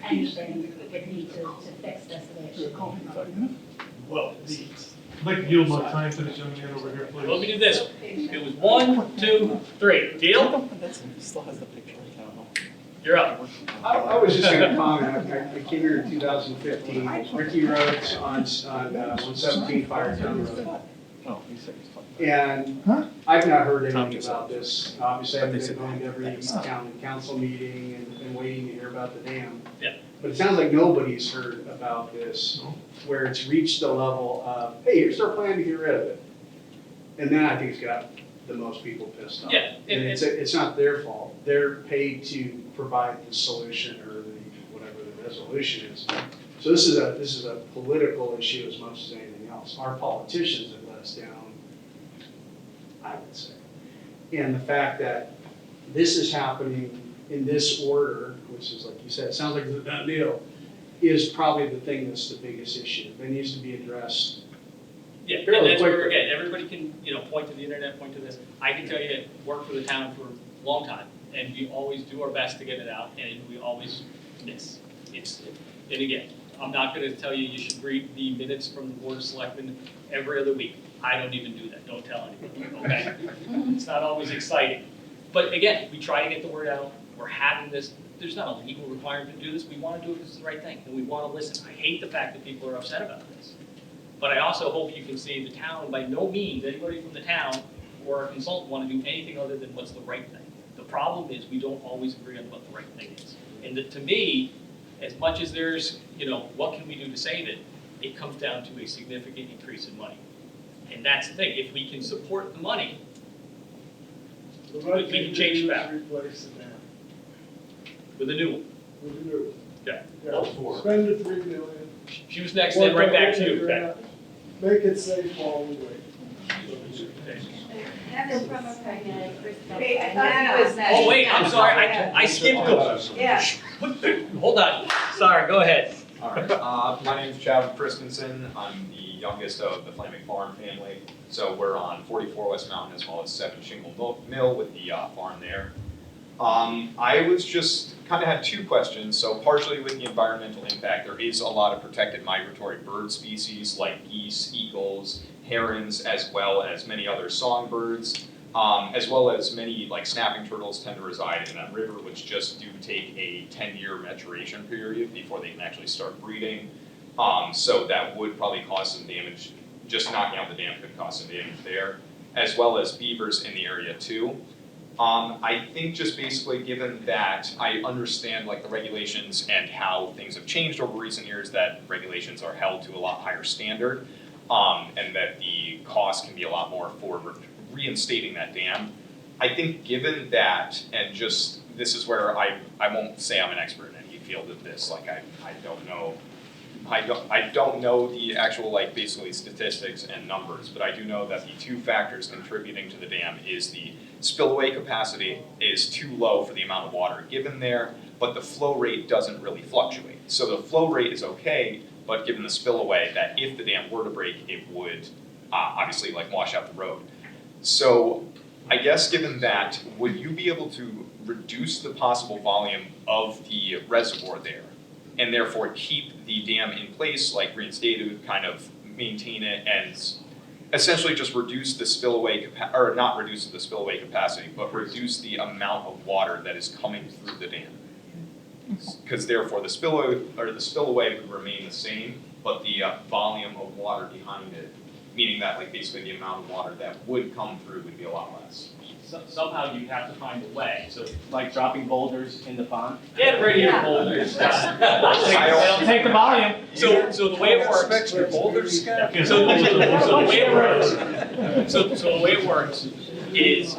anything would need to fix this the way it should be. Well, I'd like to yield my time to the young man over here, please. Let me do this. It was 1, 2, 3. Deal? You're up. I was just gonna comment, I came here in 2015, Ricky Roads on 117 Firetown Road. And I've not heard anything about this. Obviously, I've been going to every town council meeting and waiting to hear about the dam. Yeah. But it sounds like nobody's heard about this, where it's reached the level of, hey, here's our plan to get rid of it. And then I think it's got the most people pissed off. Yeah, And it's not their fault. They're paid to provide the solution or whatever the resolution is. So this is a political issue as much as anything else. Our politicians have let us down, I would say. And the fact that this is happening in this order, which is like you said, it sounds like it's a done deal, is probably the thing that's the biggest issue. That needs to be addressed. Yeah, and Fairly that's where, quickly. again, everybody can, point to the internet, point to this. I can tell you, I worked for the town for a long time, and we always do our best to get it out, and we always miss. And again, I'm not gonna tell you you should read the minutes from the Board of Selectmen every other week. I don't even do that, don't tell anybody, okay? It's not always exciting. But again, we try to get the word out, we're having this, there's not a legal requirement to do this, we wanna do it because it's the right thing, and we wanna listen. I hate the fact that people are upset about this. But I also hope you can see the town, by no means, anybody from the town or a consultant want to do anything other than what's the right thing. The problem is we don't always agree on what the right thing is. And to me, as much as there's, what can we do to save it, it comes down to a significant increase in money. And that's the thing, if we can support the money, The we right can thing to change do that is replace the dam with a new one. with a new one. Yeah. Yeah, spend the $3 million. She was next, then right back to you. Okay. Make it safe while we wait. That's from a pregnant Wait, I thought he was next. Oh, wait, I'm sorry, I skipped those. Yeah. Hold on, sorry, go ahead. All right, my name's Chad Christensen. I'm the youngest of the Flaming Farm family. So we're on 44 West Mountain as well as 7 Shingle Mill with the farm there. I was just kind of had two questions. So partially with the environmental impact, there is a lot of protected migratory bird species like geese, eagles, herons, as well as many other songbirds, as well as many like snapping turtles tend to reside in that river, which just do take a 10-year maturation period before they can actually start breeding. So that would probably cause some damage. Just knocking out the dam could cause some damage there, as well as beavers in the area too. I think just basically given that I understand like the regulations and how things have changed over recent years, that regulations are held to a lot higher standard, and that the cost can be a lot more for reinstating that dam. I think given that, and just this is where I won't say I'm an expert in any field of this, like I don't know. I don't know the actual like basically statistics and numbers, but I do know that the two factors contributing to the dam is the spillway capacity is too low for the amount of water given there, but the flow rate doesn't really fluctuate. So the flow rate is okay, but given the spillway, that if the dam were to break, it would obviously like wash out the road. So I guess given that, would you be able to reduce the possible volume of the reservoir there and therefore keep the dam in place, like reinstate it, kind of maintain it, and essentially just reduce the spillway or not reduce the spillway capacity, but reduce the amount of water that is coming through the dam. Because therefore the spillway would remain the same, but the volume of water behind it, meaning that like basically the amount of water that would come through would be a lot less. Somehow you have to find a way, so. Like dropping boulders in the pond? Get rid of your boulders. It'll take the volume. So the way it works. Your boulders, Scott? So the way it works, so the way it works is,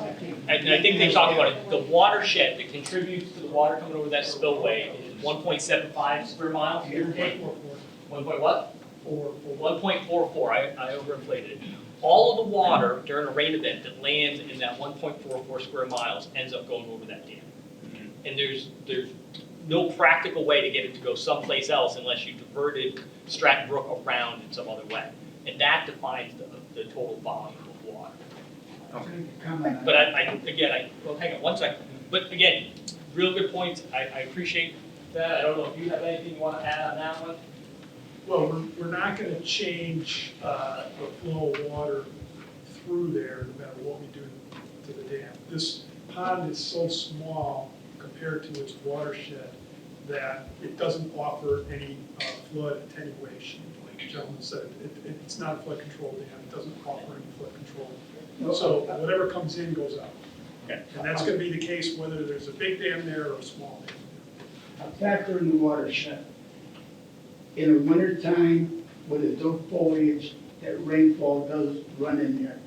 and I think they talked about it, the watershed that contributes to the water coming over that spillway is 1.75 square miles, give or take. 1 point what? 1.44, I overinflated it. All of the water during a rain event that lands in that 1.44 square miles ends up going over that dam. And there's no practical way to get it to go someplace else unless you diverted Stratton Brook around in some other way. And that defines the total volume of water. But well, hang on one second. But again, real good points. I appreciate that. I don't know if you have anything you want to add on that one? Well, we're not gonna change the flow of water through there no matter what we do to the dam. This pond is so small compared to its watershed that it doesn't offer any flood attenuation. Like the gentleman said, it's not a flood control dam, it doesn't offer any flood control. So whatever comes in goes out. Okay. And that's gonna be the case whether there's a big dam there or a small dam. A factor in the watershed. In the wintertime, when there's no foliage, that rainfall does run in there.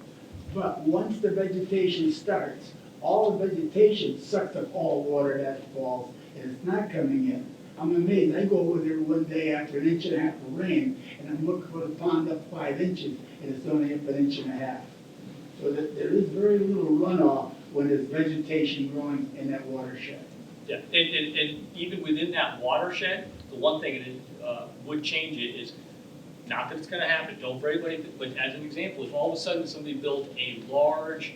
But once the vegetation starts, all the vegetation sucks up all water that falls, and it's not coming in. I'm amazed. I go over there one day after 1.5 inches of rain, and I'm looking for the pond up 5 inches, and it's only up 1.5 inches. So that there is very little runoff when there's vegetation growing in that watershed. Yeah, and even within that watershed, the one thing that would change it is, not that it's gonna happen, don't for anybody, but as an example, if all of a sudden somebody built a large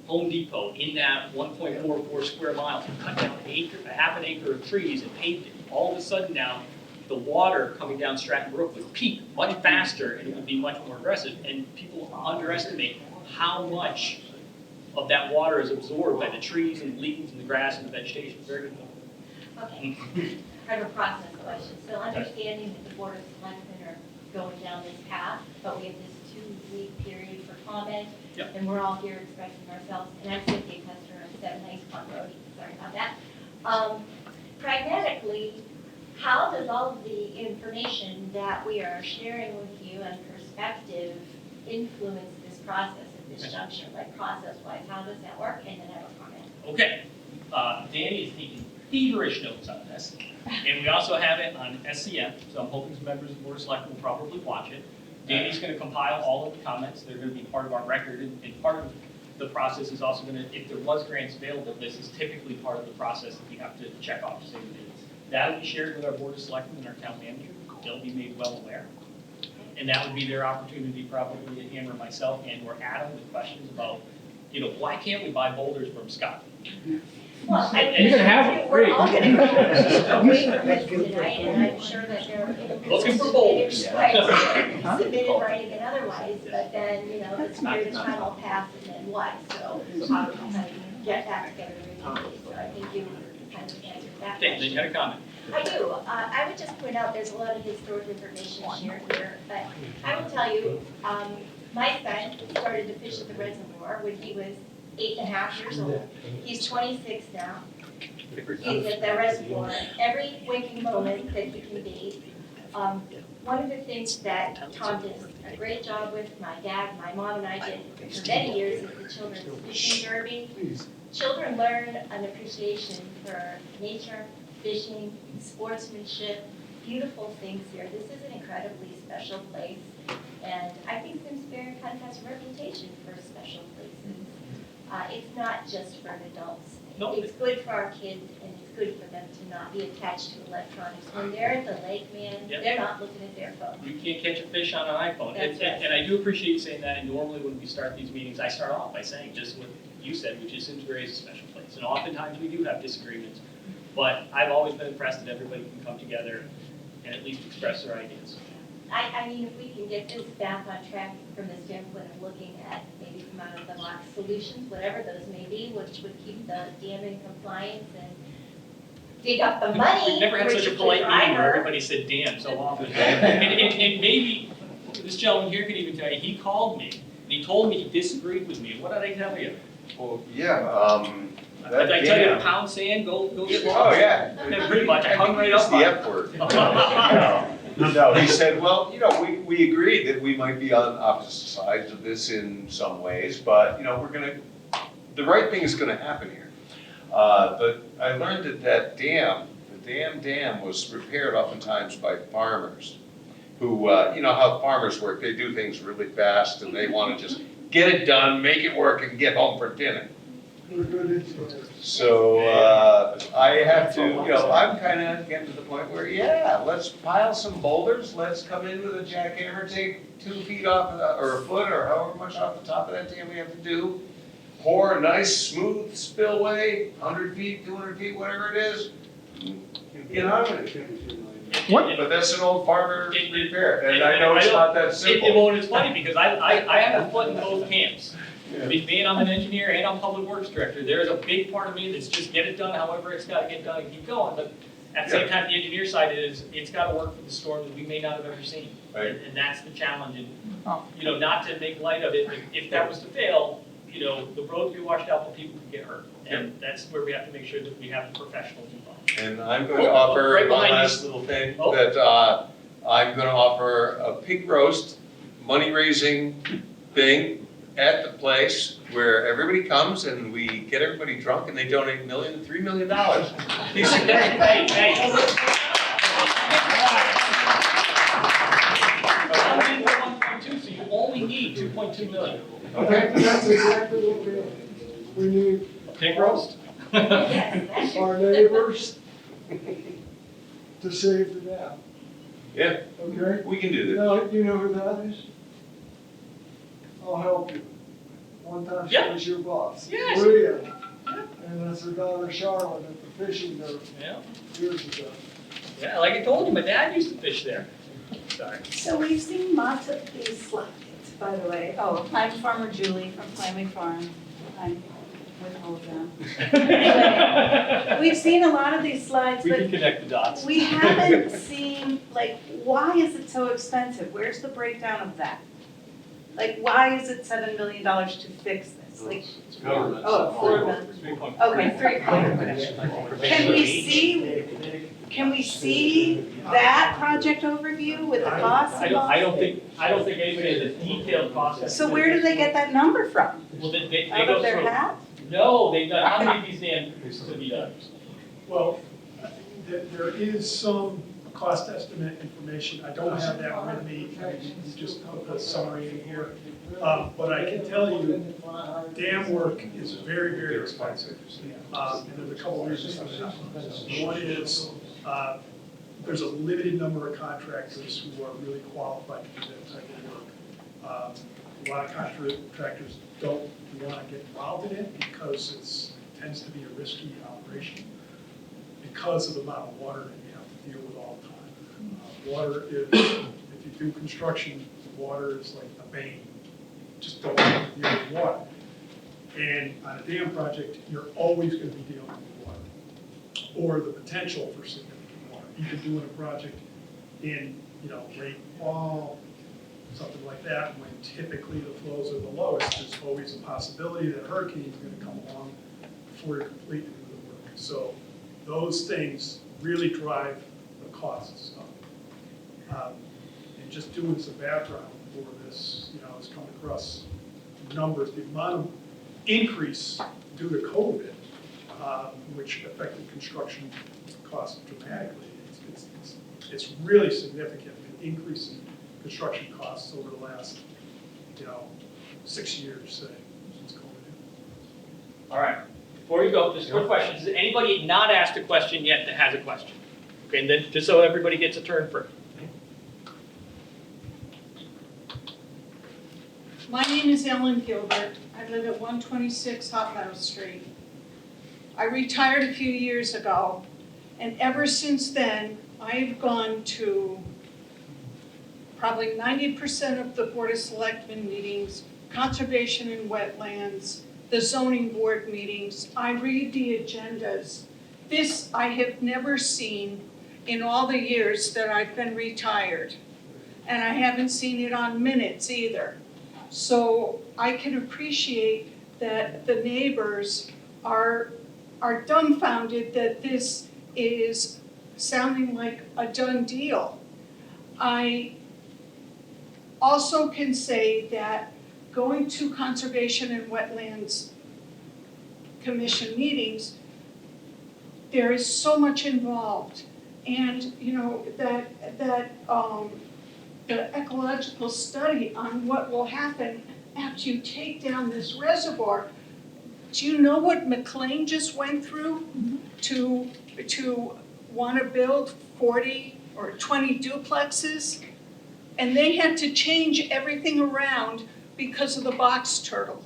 Home Depot in that 1.44 square miles, and cut down a half an acre of trees and paved it, all of a sudden now, the water coming down Stratton Brook would peak much faster and it would be much more aggressive, and people underestimate how much of that water is absorbed by the trees and leaves and the grass and the vegetation. Very good point. Okay, I have a process question. So understanding that the Board of Selectmen are going down this path, but we have this 2-week period for comment, Yep. and we're all here expressing ourselves, and I'm Cynthia Custer of 7 Nice Pond Road, sorry about that. Pragmatically, how does all of the information that we are sharing with you and perspective influence this process at this juncture, like process-wise? How does that work? And then I have a comment. Okay, Danny is taking feverish notes on this, and we also have it on SCM, so I'm hoping some members of the Board of Selectmen will probably watch it. Danny's gonna compile all of the comments, they're gonna be part of our record, and part of the process is also gonna, if there was grants available, this is typically part of the process that we have to check off to say that it is. That'll be shared with our Board of Selectmen and our town manager, they'll be made well aware. And that would be their opportunity probably to hammer myself and or Adam with questions about, why can't we buy boulders from Scott? Well, You can have them free. We're all gonna go away from this tonight, and I'm sure that there are. Looking for boulders. Right, submitted writing and otherwise, but then, this period of time will pass and then what? So how do we kind of get back together immediately? So I think you kind of answered that Okay, then question. you had a comment. I do. I would just point out there's a lot of historic information shared here, but I will tell you, my son started to fish at the reservoir when he was 8.5 years old. He's 26 now. He's at the reservoir every waking moment that he can be. One of the things that Tom did a great job with, my dad, my mom, and I did for many years is the children's fishing derby. Children learn an appreciation for nature, fishing, sportsmanship, beautiful things here. This is an incredibly special place, and I think Simsbury kind of has a reputation for special places. It's not just for adults. No. It's good for our kids, and it's good for them to not be attached to electronics. When they're at the lake, man, Yep. they're not looking at their phone. You can't catch a fish on an iPhone. That's right. And I do appreciate you saying that, and normally when we start these meetings, I start off by saying just what you said, which is Simsbury is a special place. And oftentimes we do have disagreements, but I've always been impressed that everybody can come together and at least express their ideas. I mean, if we can get this back on track from the standpoint of looking at maybe some out of the box solutions, whatever those may be, which would keep the dam in compliance and dig up the money. We've never had such a which polite would meeting where drive her. everybody said damn so often. And maybe, this gentleman here could even tell you, he called me, and he told me he disagreed with me. What did I tell you? Well, yeah, Did I tell you to pound sand, go get lost? Oh, yeah. Yeah, pretty much, I hung right up the on F word. No, he said, well, we agreed that we might be on opposite sides of this in some ways, but, the right thing is gonna happen here. But I learned that dam, the dam was repaired oftentimes by farmers who, you know how farmers work, they do things really fast and they wanna just get it done, make it work and get home for dinner. We're good engineers. So, I have to, I'm kinda getting to the point where, yeah, let's pile some boulders, let's come in with a jackhammer, take 2 feet off, or a foot, or however much off the top of that dam we have to do. Pour a nice smooth spillway, 100 feet, 200 feet, whatever it is, and get on with it. But that's an old farmer repair, and I know it's not that simple. Well, it's funny because I have a foot in both camps. Being I'm an engineer and I'm public works director, there's a big part of me that's just get it done however it's gotta get done and keep going. But at the same time, the engineer side is, it's gotta work for the storm that we may not have ever seen. Right. And that's the challenge, and, not to make light of it, but if that was to fail, the road could be washed out, but people could get hurt. And that's where we have to make sure that we have the professionals involved. And I'm going to offer right one behind you. last little thing, that I'm gonna offer a pig roast, money-raising thing at the place where everybody comes and we get everybody drunk and they donate $3 million. Piece of cake. Hey. Only 1.2, so you only need 2.2 million. Okay. That's exactly what we need. Pig roast? Our neighbors to save the dam. Yeah, Okay? we can do that. Now, you know who that is? I'll help you. One time she Yeah. was your boss. Yes. Maria. And that's her daughter Charlotte at the fishing derby Yeah. years ago. Yeah, like I told you, my dad used to fish there. Sorry. So we've seen lots of these slides, by the way. Oh, I'm farmer Julie from Flaming Farm. I'm with all of them. Anyway, we've seen a lot of these slides, We can but connect the dots. we haven't seen, why is it so expensive? Where's the breakdown of that? Why is it $7 million to fix this? It's government. Oh, 4 million. Okay, 3. Can we see that project overview with the costs I involved? don't think anybody has a detailed process. So where do they get that number from? Well, they Out go of their through. hat? No, they've done, how many of these dams to be done? Well, there is some cost estimate information, I don't have that with me, we just put a summary in here. But I can tell you, dam work is very, very expensive. And there's a couple of reasons for that. One is, there's a limited number of contractors who are really qualified to do that type of work. A lot of contractors don't want to get involved in it because it tends to be a risky operation because of the amount of water that you have to deal with all the time. Water is, if you do construction, water is like a bane. You just don't want to deal with water. And on a dam project, you're always going to be dealing with water, or the potential for significant water. You could do a project in, late fall, something like that, when typically the flows are the lowest. There's always a possibility that a hurricane is going to come along before you're completely do the work. So those things really drive the costs up. And just doing some background for this, has come across numbers, the amount of increase due to COVID, which affected construction costs dramatically. It's really significant, the increase in construction costs over the last, 6 years, say, since COVID. All right, before you go, just quick questions. Has anybody not asked a question yet that has a question? Okay, and then just so everybody gets a turn first. My name is Ellen Gilbert. I live at 126 Hot Meadow Street. I retired a few years ago, and ever since then, I've gone to probably 90% of the Board of Selectmen meetings, conservation and wetlands, the zoning board meetings. I read the agendas. This I have never seen in all the years that I've been retired. And I haven't seen it on minutes either. So I can appreciate that the neighbors are dumbfounded that this is sounding like a done deal. I also can say that going to Conservation and Wetlands Commission meetings, there is so much involved. And you know, the ecological study on what will happen after you take down this reservoir. Do you know what McLean just went through to want to build 40 or 20 duplexes? And they had to change everything around because of the box turtle.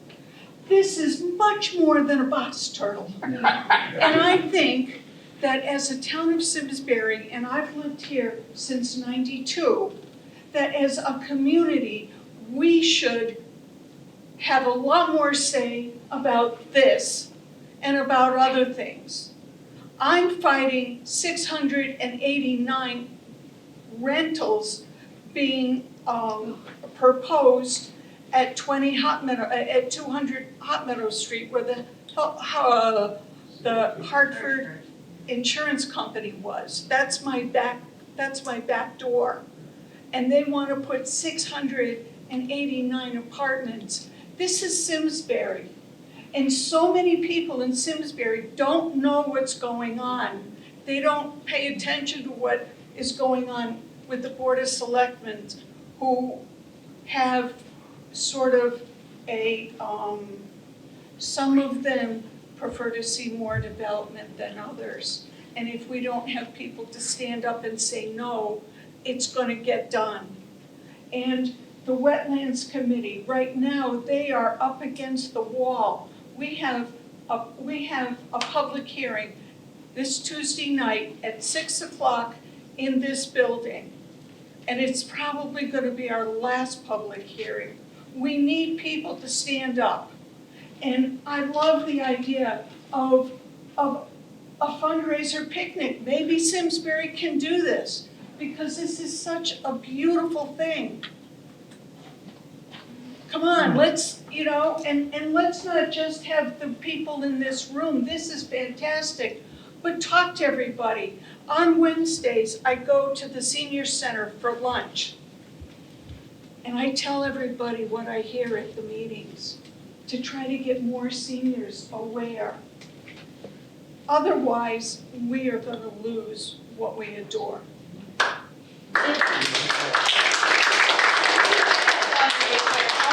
This is much more than a box turtle. And I think that as a town of Simsbury, and I've lived here since '92, that as a community, we should have a lot more say about this and about other things. I'm fighting 689 rentals being proposed at 200 Hot Meadow Street, where the Hartford Insurance Company was. That's my back door. And they want to put 689 apartments. This is Simsbury. And so many people in Simsbury don't know what's going on. They don't pay attention to what is going on with the Board of Selectmen, who have sort of some of them prefer to see more development than others. And if we don't have people to stand up and say no, it's going to get done. And the Wetlands Committee, right now, they are up against the wall. We have a public hearing this Tuesday night at 6 o'clock in this building. And it's probably going to be our last public hearing. We need people to stand up. And I love the idea of a fundraiser picnic. Maybe Simsbury can do this, because this is such a beautiful thing. Come on, let's, and let's not just have the people in this room. This is fantastic, but talk to everybody. On Wednesdays, I go to the senior center for lunch. And I tell everybody what I hear at the meetings to try to get more seniors aware. Otherwise, we are going to lose what we adore. How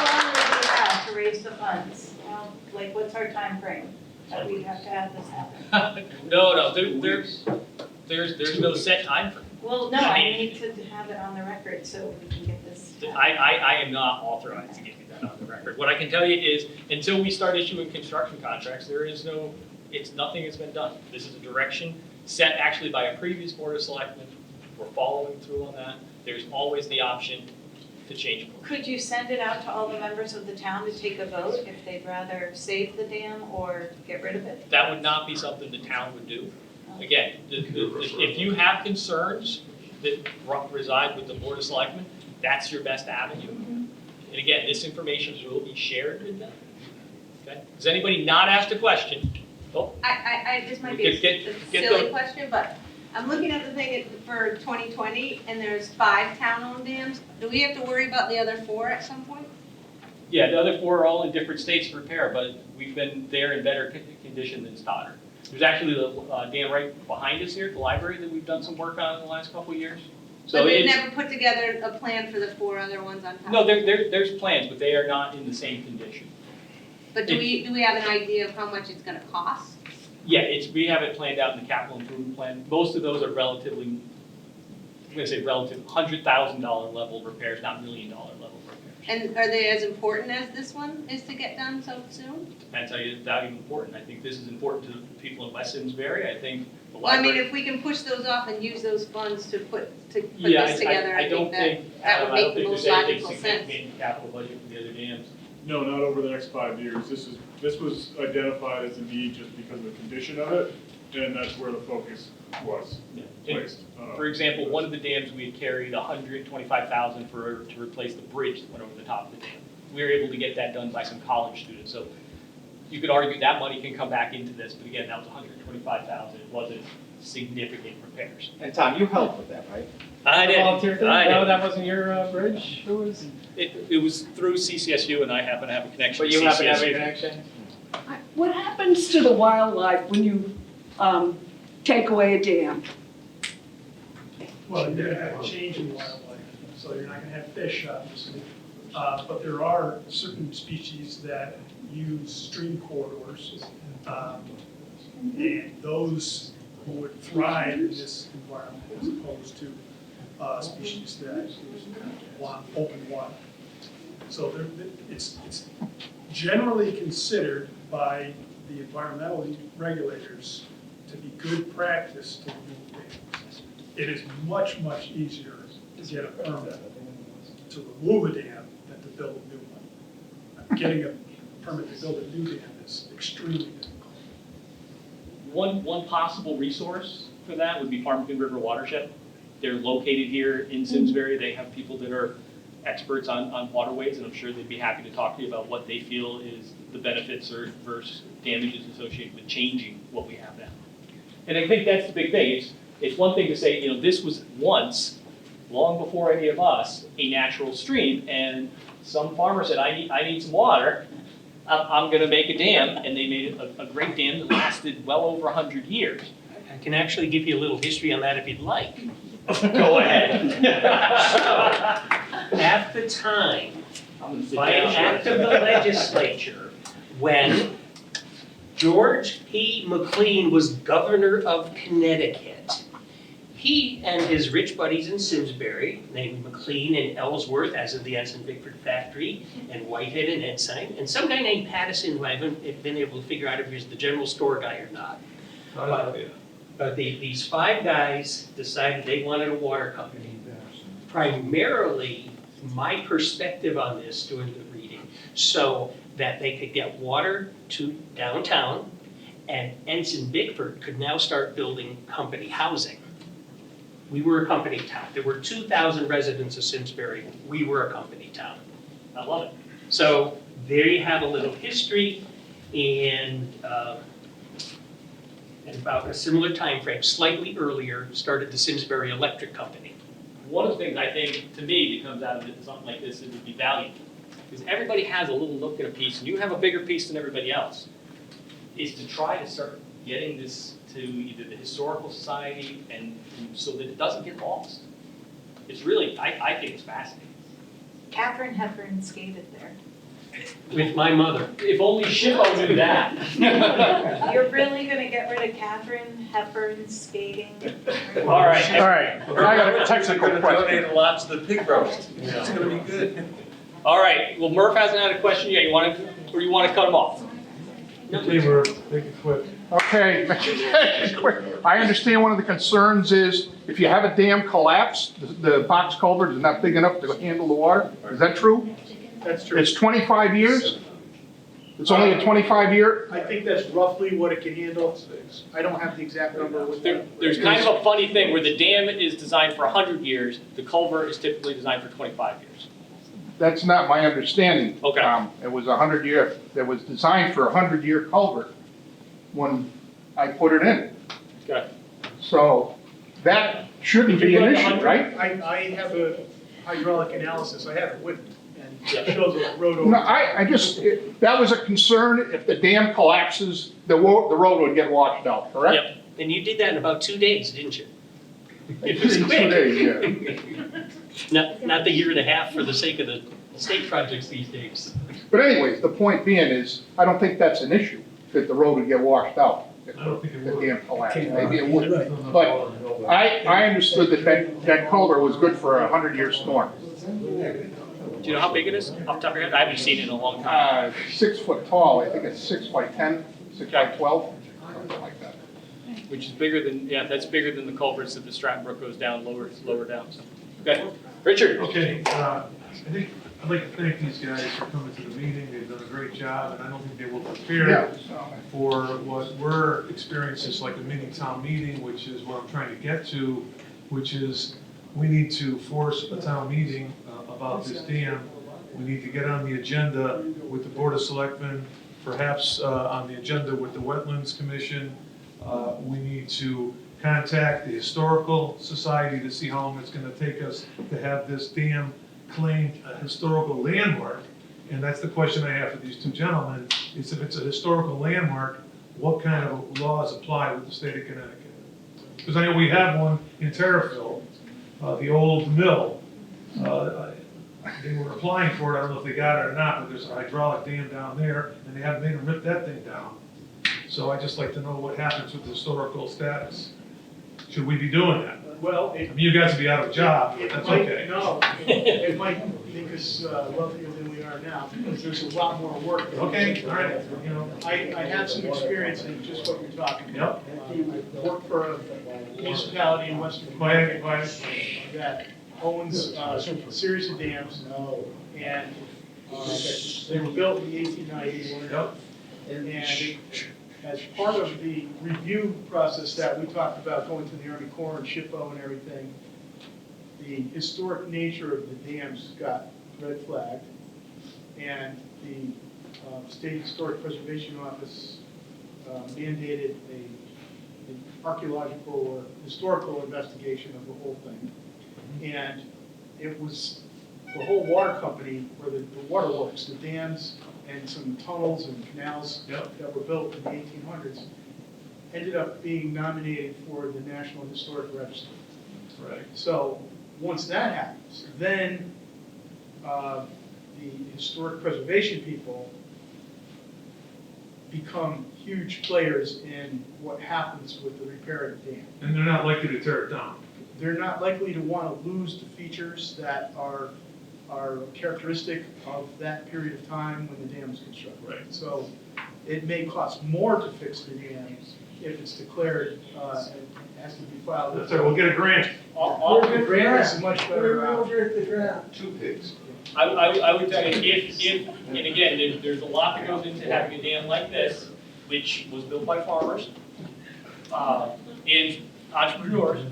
long will we have to raise the funds? Like, what's our time frame that we have to have this happen? No, there's no set time frame. Well, no, I need to have it on the record so we can get this. I am not authorized to give you that on the record. What I can tell you is, until we start issuing construction contracts, nothing has been done. This is a direction set actually by a previous Board of Selectmen. We're following through on that. There's always the option to change course. Could you send it out to all the members of the town to take a vote if they'd rather save the dam or get rid of it? That would not be something the town would do. Again, if you have concerns that reside with the Board of Selectmen, that's your best avenue. And again, this information will be shared with them. Okay? Does anybody not ask a question? Oh. This might be a silly question, but I'm looking at the thing for 2020, and there's 5 town-owned dams. Do we have to worry about the other 4 at some point? Yeah, the other 4 are all in different states of repair, but we've been there in better condition than Stoddard. There's actually the dam right behind us here at the library that we've done some work on in the last couple of years. So they've never put together a plan for the 4 other ones on top? No, there's plans, but they are not in the same condition. But do we have an idea of how much it's gonna cost? Yeah, we have it planned out in the capital improvement plan. Most of those are relative, $100,000 level repairs, not $1 million level repairs. And are they as important as this one is to get done so soon? Depends how you value important. I think this is important to the people in West Simsbury. I think the Well, I mean, library. if we can push those off and use those funds to put Yeah, this together, I don't think that Adam, would I make don't the think most there's anything logical sense. significant in capital budget for the other dams. No, not over the next 5 years. This was identified as a need just because of the condition of it, and that's where the focus was placed. For example, one of the dams, we had carried $125,000 to replace the bridge that went over the top of the dam. We were able to get that done by some college students, so you could argue that money can come back into this, but again, that was $125,000, it wasn't significant repairs. And Tom, you helped with that, right? I did. Volunteer thing? I did. No, that wasn't your bridge? Who was? It was through CCSU, and I happen to have a connection But to CCSU. you happen to have a connection? What happens to the wildlife when you take away a dam? Well, you're gonna have a change in wildlife, so you're not gonna have fish, obviously. But there are certain species that use stream corridors. And those would thrive in this environment as opposed to species that want open water. So it's generally considered by the environmental regulators to be good practice to remove dams. It is much, much easier to get a permit to remove a dam than to build a new one. Getting a permit to build a new dam is extremely difficult. One possible resource for that would be Farmington River Watershed. They're located here in Simsbury. They have people that are experts on waterways, and I'm sure they'd be happy to talk to you about what they feel is the benefits or versus damages associated with changing what we have now. And I think that's the big thing. It's one thing to say, this was once, long before any of us, a natural stream, and some farmer said, I need some water. I'm going to make a dam, and they made a great dam that lasted well over 100 years. I can actually give you a little history on that if you'd like. Go ahead. So, at the time, by an act of the legislature, when George P. McLean was governor of Connecticut, he and his rich buddies in Simsbury, named McLean and Ellsworth, as in the Ensign Bickford factory, and Whitehead and Ensign, and some guy named Pattison, who I haven't been able to figure out if he was the general store guy or not. But these five guys decided they wanted a water company. Primarily, my perspective on this during the reading, so that they could get water to downtown, and Ensign Bickford could now start building company housing. We were a company town. There were 2,000 residents of Simsbury. We were a company town. I love it. So there you have a little history, and about a similar time frame, slightly earlier, started the Simsbury Electric Company. One of the things I think, to me, that comes out of something like this, it would be valuable, because everybody has a little nook and a piece, and you have a bigger piece than everybody else, is to try to start getting this to either the Historical Society, and so that it doesn't get lost. It's really, I think it's fascinating. Catherine Hepburn skated there. With my mother. If only Shippo knew that. You're really gonna get rid of Catherine Hepburn skating? All right. I got a technical question. Donate a lot to the pig roast. It's gonna be good. All right, well, Murph hasn't had a question yet. You want to cut him off? Okay, Murph, make it quick. Okay, I understand one of the concerns is if you have a dam collapse, the box culvert is not big enough to handle the water. Is that true? That's true. It's 25 years? It's only a 25-year? I think that's roughly what it can handle. I don't have the exact number with me. There's kind of a funny thing where the dam is designed for 100 years, the culvert is typically designed for 25 years. That's not my understanding. Okay. It was 100-year, it was designed for a 100-year culvert when I put it in. Okay. So that shouldn't be an issue, right? I have a hydraulic analysis, I have it with me, and it shows a road over. No, that was a concern. If the dam collapses, the road would get washed out, correct? Yep, and you did that in about 2 days, didn't you? It In was 2 quick. days, yeah. Not the year and a half for the sake of the state projects these days. But anyways, the point being is, I don't think that's an issue, that the road would get washed out. If the dam collapsed, maybe it would. But I understood that culvert was good for a 100-year storm. Do you know how big it is off the top of your head? I haven't seen it in a long time. 6 foot tall, I think it's 6 by 10, 6 by 12, something like that. which is bigger than, yeah, that's bigger than the culverts that the Stratton Brook goes down, lower down, so. Okay, Richard? Okay, I think, I'd like to thank these guys for coming to the meeting, they've done a great job, and I don't think they were prepared for what we're experiencing, is like a mini town meeting, which is what I'm trying to get to, which is, we need to force a town meeting about this dam. We need to get on the agenda with the Board of Selectmen, perhaps on the agenda with the Wetlands Commission. We need to contact the Historical Society to see how long it's gonna take us to have this dam claimed a historical landmark. And that's the question I have for these two gentlemen, is if it's a historical landmark, what kind of laws apply with the state of Connecticut? Because I know we have one in Terriffill, the old mill. They were applying for it, I don't know if they got it or not, but there's a hydraulic dam down there, and they haven't made them rip that thing down. So I'd just like to know what happens with the historical status. Should we be doing that? Well, I mean, you guys will be out of a job, but that's okay. No, it might make us wealthier than we are now, because there's a lot more work. Okay, all right, you know. I have some experience in just what you're talking about. I worked for a municipality in Western Connecticut that owns a series of dams, and they were built in the 1890s. And as part of the review process that we talked about, going to the Army Corps and SHPO and everything, the historic nature of the dams got red flagged, and the State Historic Preservation Office mandated an archaeological or historical investigation of the whole thing. And it was the whole water company, or the waterworks, the dams, and some tunnels and canals that were built in the 1800s, ended up being nominated for the National Historic Register. Right. So once that happens, then the historic preservation people become huge players in what happens with the repair of the dam. And they're not likely to tear it down. They're not likely to want to lose the features that are characteristic of that period of time when the dam was constructed. Right. So it may cost more to fix the dam if it's declared, and has to be filed. That's right, we'll get a grant. The grant is a much better option. We'll get the grant. 2 pigs. I would tell you, if, and again, there's a lot that goes into having a dam like this, which was built by farmers, and entrepreneurs.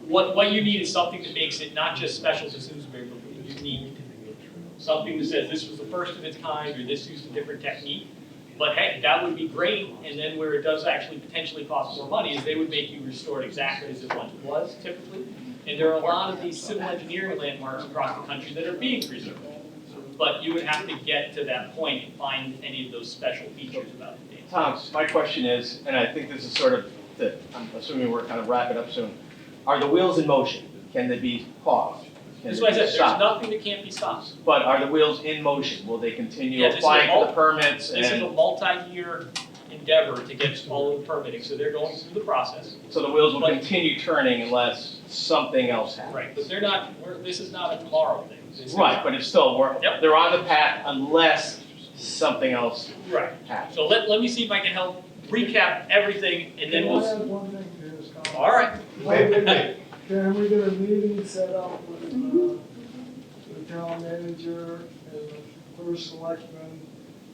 What you need is something that makes it not just special to Simsbury, but unique. Something that says this was the first of its kind, or this used a different technique. But hey, that would be great, and then where it does actually potentially cost more money is they would make you restore it exactly as it once was, typically. And there are a lot of these civil engineering landmarks across the country that are being preserved. But you would have to get to that point and find any of those special features about the dam. Tom, my question is, and I think this is sort of, I'm assuming we're kind of wrapping up soon. Are the wheels in motion? Can they be paused? That's why I said, there's nothing that can't be stopped. But are the wheels in motion? Will they continue Yeah, this is applying a for the permits? This is a multi-year endeavor to get all of the permitting, so they're going through the process. So the wheels will continue turning unless something else happens? Right, but they're not, this is not a tomorrow thing. This is- Right, but it's still, they're on the path unless something else Right. happens. So let me see if I can help recap everything, and then I we'll. have one thing to just comment. All right. Wait. Can we get a meeting set up with the town manager and the first selectman,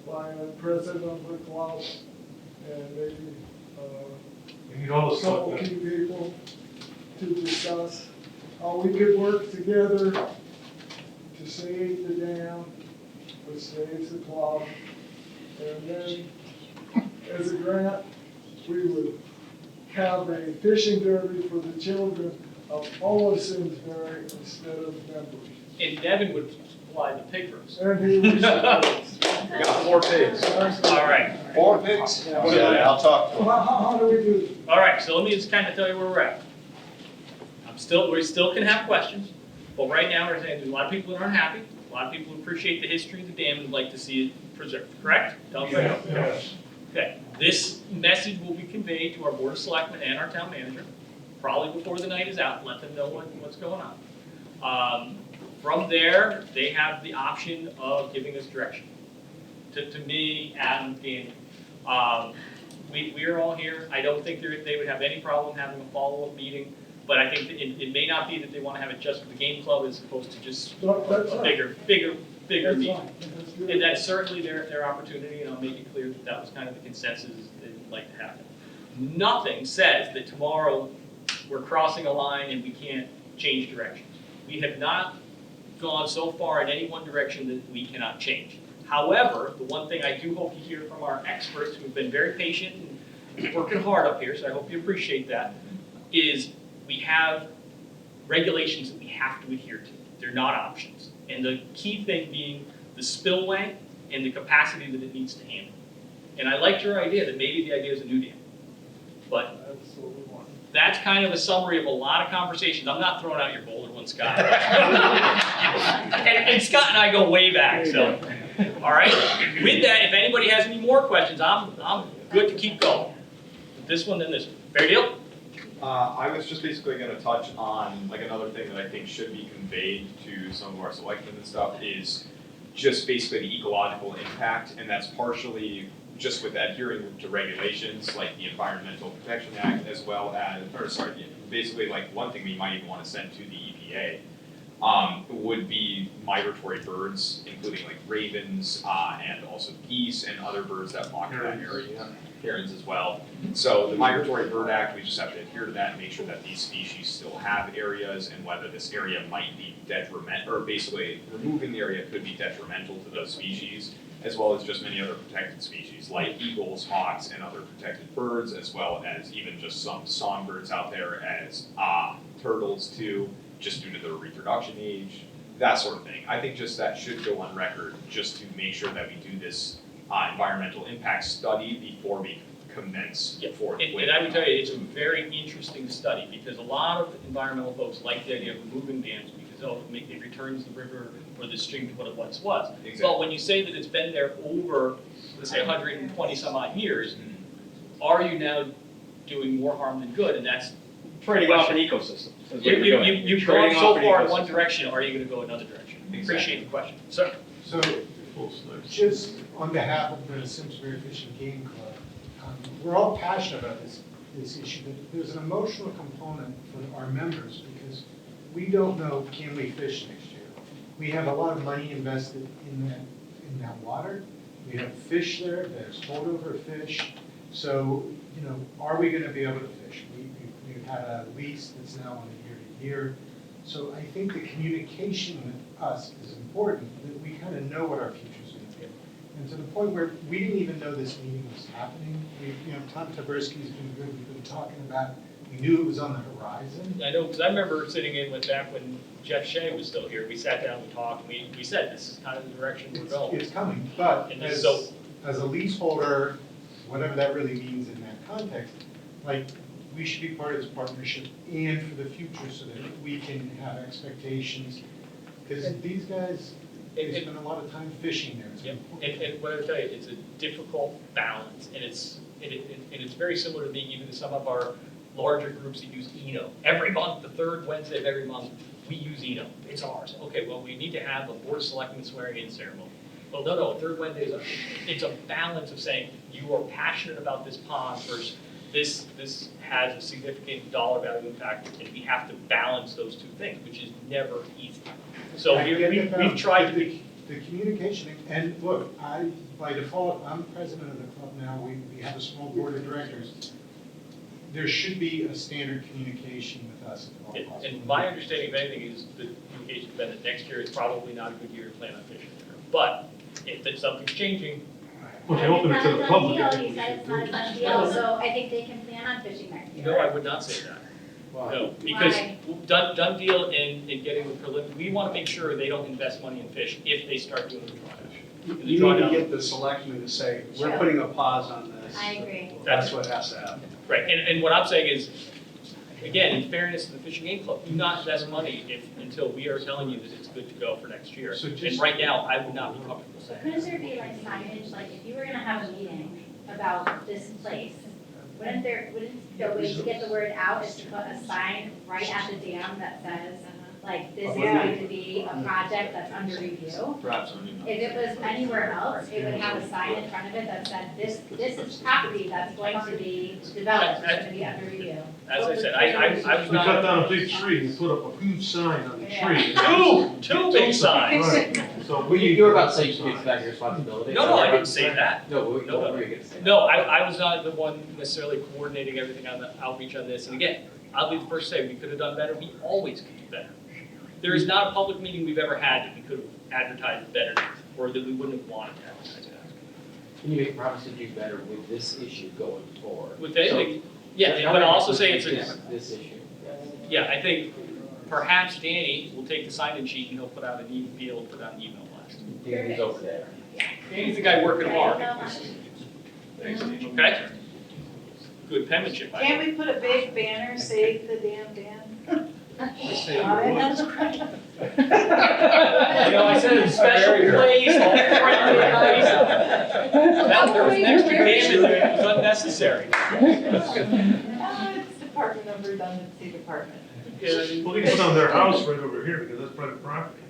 by the president of the club, and maybe We need all the a couple stuff. key people to discuss how we could work together to save the dam, which saves the club. And then, as a grant, we would have a fishing derby for the children of all of Simsbury instead of members. And Devin would supply the pig roast. And he was. Got 4 pigs. All right. 4 pigs? Yeah, I'll talk to him. How do we do this? All right, so let me just kind of tell you where we're at. We still can have questions, but right now we're saying there's a lot of people that aren't happy, a lot of people who appreciate the history of the dam and would like to see it preserved, correct? Tell me. Yes. Okay, this message will be conveyed to our Board of Selectmen and our town manager, probably before the night is out, let them know what's going on. From there, they have the option of giving us direction. To me, Adam, Danny. we are all here. I don't think they would have any problem having a follow-up meeting, but I think that it may not be that they want to have it just for the game club as opposed to just a bigger meeting. And that's certainly their opportunity, and I'll make it clear that that was kind of the consensus they'd like to happen. Nothing says that tomorrow we're crossing a line and we can't change directions. We have not gone so far in any one direction that we cannot change. However, the one thing I do hope you hear from our experts who have been very patient and working hard up here, so I hope you appreciate that, is we have regulations that we have to adhere to. They're not options. And the key thing being the spillway and the capacity that it needs to handle. And I liked your idea that maybe the idea is a new dam. But that's kind of a summary of a lot of conversations. I'm not throwing out your Boulder one, Scott. and Scott and I go way back, so. All right, with that, if anybody has any more questions, I'm good to keep going. This one, then this one. Fair deal? I was just basically going to touch on like another thing that I think should be conveyed to some of our selectmen and stuff is just basically the ecological impact, and that's partially just with adhering to regulations like the Environmental Protection Act, as well as, basically like one thing we might even want to send to the EPA would be migratory birds, including like ravens and also geese and other birds that flock in that area. Herons as well. So the Migratory Bird Act, we just have to adhere to that and make sure that these species still have areas, and whether this area might be detrimental, or basically removing the area could be detrimental to those species, as well as just many other protected species like eagles, hawks, and other protected birds, as well as even just some songbirds out there as turtles too, just due to their reproduction age, that sort of thing. I think just that should go on record just to make sure that we do this environmental impact study before we commence forth. And I would tell you, it's a very interesting study because a lot of environmental folks like the idea of removing dams because it returns the river or the stream to what it once was. Exactly. But when you say that it's been there over, let's say, 120 some odd years, are you now doing more harm than good? And that's Trading off an ecosystem. You've gone so far in one direction, are you going to go another direction? Exactly. Appreciate the question. Sir? So, just on behalf of the Simsbury Fish and Game Club, we're all passionate about this issue, but there's an emotional component for our members because we don't know, can we fish next year? We have a lot of money invested in that water. We have fish there, there's holdover fish. So, are we gonna be able to fish? We've had a lease that's now on a year-to-year. So I think the communication with us is important, that we kind of know what our future's going to be. And to the point where we didn't even know this meeting was happening. Tom Taberski's been good, we've been talking about, we knew it was on the horizon. I know, because I remember sitting in with back when Jeff Shea was still here, we sat down and talked, and we said, this is kind of the direction we're going. It's coming, but And as a leaseholder, whatever that really means in that context, we should be part of this partnership and for the future so that we can have expectations. Because these guys, they spend a lot of time fishing there. And what I would tell you, it's a difficult balance, and it's very similar to being even to some of our larger groups that use Eno. Every month, the third Wednesday of every month, we use Eno. It's ours. Okay, well, we need to have a board of selectmen swearing-in ceremony. Well, no, third Wednesday it's a balance of saying you are passionate about this pond versus this has a significant dollar value impact, and we have to balance those two things, which is never easy. So we've tried to be. The communication, and look, by default, I'm president of the club now, we have a small board of directors. There should be a standard communication with us at all possible. And my understanding of anything is the communication's been that next year is probably not a good year to plan on fishing there. But if something's changing. Well, they open it to the public. You said it's not a done deal, so I think they can plan on fishing next year. No, I would not say that. Why? No, because done deal in getting the preliminary, we want to make sure they don't invest money in fish if they start doing the drawdown. You need to get the selectmen to say, we're putting a pause on this. I agree. That's what has to happen. Right, and what I'm saying is, again, in fairness to the Fishing Game Club, do not invest money until we are telling you that it's good to go for next year. And right now, I would not be comfortable saying. Couldn't there be like signage, like if you were gonna have a meeting about this place, wouldn't the way to get the word out is to put a sign right at the dam that says, like, this is going to be a project that's under review. Perhaps. If it was anywhere else, it would have a sign in front of it that said, this is property that's going to be developed, it's gonna be under review. As I said, I was We cut not, down a big tree and put up a huge sign on the tree. two big signs. Right. So You were about to say it's back your responsibility. No, I didn't say that. No, what No, were you gonna say? No, I was not the one necessarily coordinating everything on the outreach on this, and again, I'll be the first to say, we could have done better, we always could do better. There is not a public meeting we've ever had that we could have advertised better, or that we wouldn't have wanted to advertise it. Can you promise to do better with this issue going forward? With anything, yeah, but I'll also say it's a, This issue, yes. yeah, I think perhaps Danny will take the sign-in sheet and he'll put out be able to put out an email blast. Danny's over there. Danny's the guy working hard. Thanks, Steve. Okay? Good penmanship, I Can't think. we put a big banner, save the damn dam? You know, I said in special place, all friendly, nice. There was an extra name in there, it was unnecessary. It's Department of Redundancy Department. Well, they can put on their house right over here because that's private property.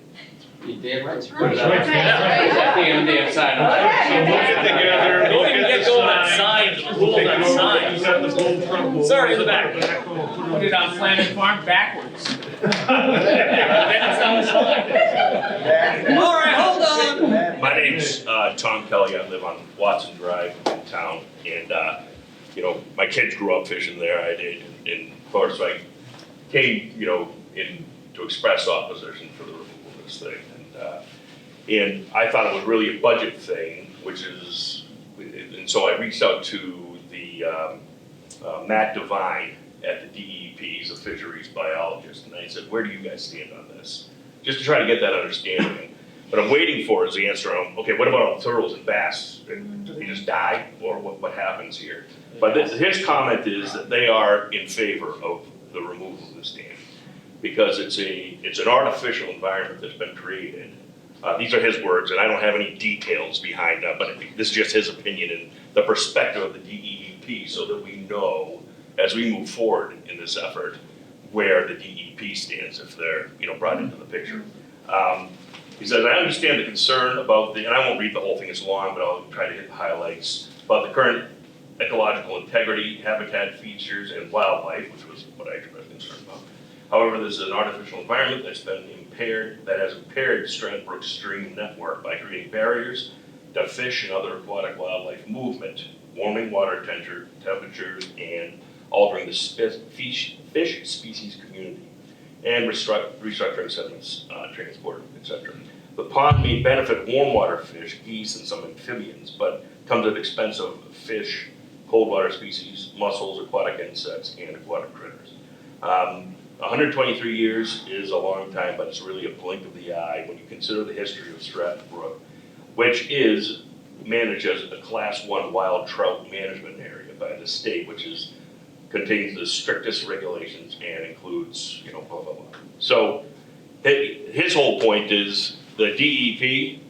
You damn right. That's right. Damn sign. Okay. So we'll get together, Don't we'll even get get the going on sign. signs, We'll rules take it on over, signs. we've got the gold truck, we'll- Sorry, in the back. We'll Put it on Flaming Farm backwards. Then it's not a sign. All right, hold on. My name's Tom Kelly. I live on Watson Drive in town, and you know, my kids grew up fishing there. I did, and of course, I came, you know, in to express opposition for the removal of this thing, and I thought it was really a budget thing, which is, and so I reached out to the Matt Devine at the DEP. He's a fisheries biologist, and I said, where do you guys stand on this? Just to try to get that understanding. What I'm waiting for is the answer on, okay, what about all turtles and bass? Do they just die, or what happens here? But his comment is that they are in favor of the removal of this dam, because it's an artificial environment that's been created. These are his words, and I don't have any details behind that, but this is just his opinion and the perspective of the DEP, so that we know, as we move forward in this effort, where the DEP stands if they're, you know, brought into the picture. He says, I understand the concern about and I won't read the whole thing, it's long, but I'll try to hit the highlights, about the current ecological integrity, habitat features, and wildlife, which was what I expressed concern about. However, this is an artificial environment that has impaired Strand Brook stream network by creating barriers to fish and other aquatic wildlife movement, warming water temperatures, and altering the fish species community, and restructuring sediments, transport, etc. The pond may benefit warm water fish, geese, and some amphibians, but comes at the expense of fish, cold water species, mussels, aquatic insects, and aquatic critters. 123 years is a long time, but it's really a blink of the eye when you consider the history of Stratton Brook, which is managed as a Class 1 wild trout management area by the state, which contains the strictest regulations and includes, you know, blah, blah, blah. So his whole point is the DEP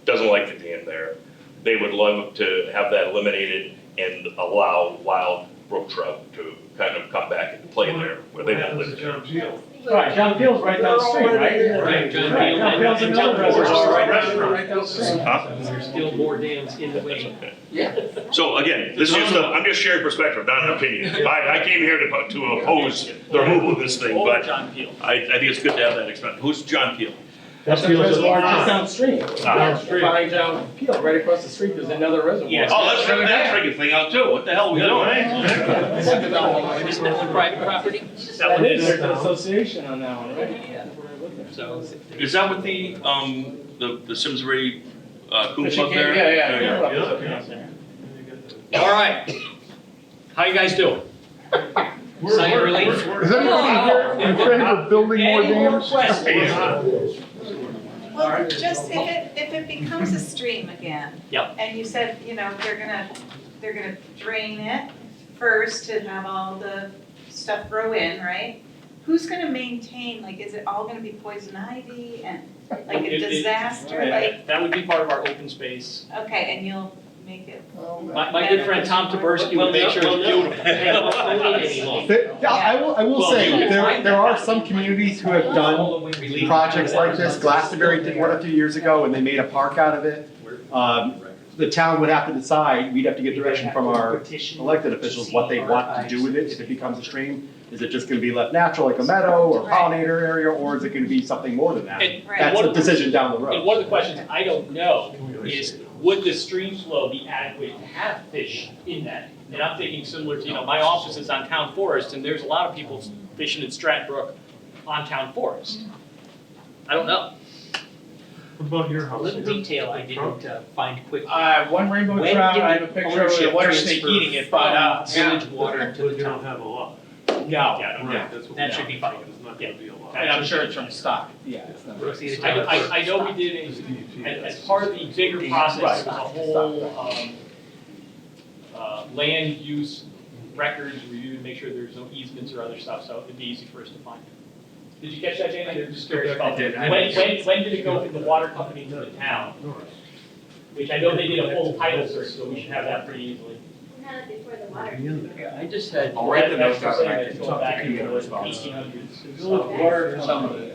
doesn't like the dam there. They would love to have that eliminated and allow wild brook trout to kind of come back into play there where they don't live. John Peel. Right, John Peel's right down the street, right? Right, John Right, Peel John Peel's and another Reservoir right down the street. There's still more dams in the way. Yeah. So again, this is I'm just sharing perspective, not an opinion. I came here to oppose the removal of this thing, Over but John Peel. I think it's good to have that expense. Who's John Peel? That's the reservoir just downstream. Downstream. Behind John Peel, right across the street, there's another reservoir. Yes. Oh, let's rip that freaking thing out too. What the hell are we doing? Isn't that one private property? That is, there's an association on that one, right? So. Is that what the Simsbury Coon Club there? Yeah. All right. How you guys doing? Sign of relief? Is anybody here in favor of building more Any more dams? questions? Well, just if it becomes a stream again. Yep. And you said, you know, they're gonna drain it first to have all the stuff grow in, right? Who's gonna maintain, like, is it all gonna be poison ivy and like a disaster, like, That would be part of our open space. okay, and you'll make it. My good friend Tom Taberski will make sure it's beautiful. I will say, there are some communities who have done projects like this. Glastonbury did one a few years ago, and they made a park out of it. The town would have to decide, we'd have to get direction from our elected officials, what they want to do with it, if it becomes a stream. Is it just gonna be left natural, like a meadow or pollinator area, or is it gonna be something more than that? That's a decision down the road. And one of the questions I don't know is, would the stream flow be adequate to have fish in that? And I'm thinking similar to, my office is on Town Forest, and there's a lot of people fishing in Stratton Brook on Town Forest. I don't know. What about your A house? little detail I didn't find quick. One rainbow When trout, did I have a picture of the water snake ownership eating it, transfer but, from village water to But the you don't town? have a lot. no. That should be fine. It's not gonna be a lot. And I'm sure it's from stock. Yeah, it's not. I know we did, as part of the bigger process, there was a whole land use records review to make sure there's no easements or other stuff, so it'd be easy for us to find. Did you catch that, Jamie? I'm just curious about I did. when did it go from the water company to the town? Which I know they did a full title search, so we should have that pretty easily. We had it before the water. Yeah, I just had. I'll write the notes That's down. what I'm I saying, can it's talk going to back people into the about it. 1800s. Water company,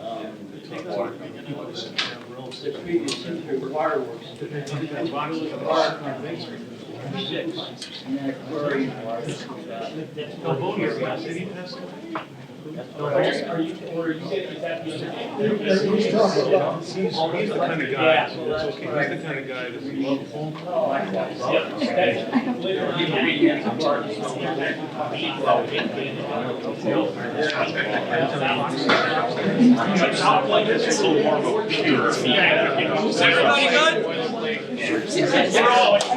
Are you saying, is that the He's talking about. He's the kind of guy, it's okay, he's the kind of guy that's love a phone call. That's Is everybody good? We're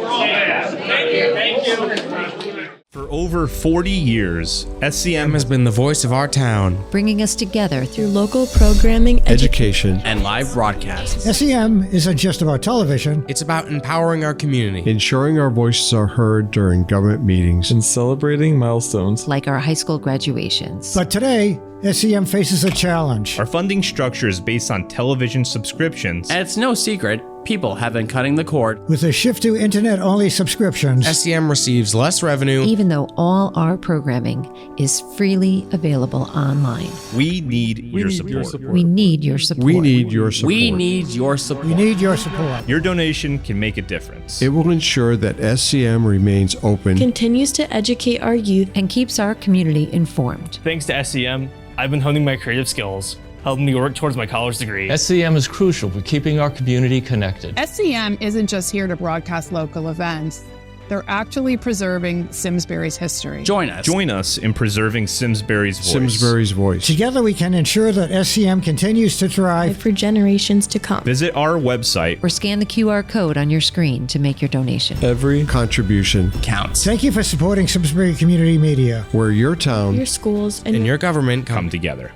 all there. Thank you. For over 40 years, SCM has been the voice of our town. Bringing us together through local programming, Education, and live broadcasts. SEM isn't just about television. It's about empowering our community. Ensuring our voices are heard during government meetings. And celebrating milestones. like our high school graduations. But today, SEM faces a challenge. Our funding structure is based on television subscriptions. And it's no secret, people have been cutting the cord. With a shift to internet-only subscriptions, SEM receives less revenue. Even though all our programming is freely available online. We need your support. We need your support. We need your support. We need your support. We need your support. Your donation can make a difference. It will ensure that SCM remains open. Continues to educate our youth and keeps our community informed. Thanks to SCM, I've been honing my creative skills, helping me work towards my college degree. SCM is crucial for keeping our community connected. SCM isn't just here to broadcast local events. They're actually preserving Simsbury's history. Join us in preserving Simsbury's voice. Simsbury's voice. Together we can ensure that SCM continues to thrive for generations to come. Visit our website Or scan the QR code on your screen to make your donation. Every contribution counts. Thank you for supporting Simsbury Community Media. Where your town, Your schools and your government come together.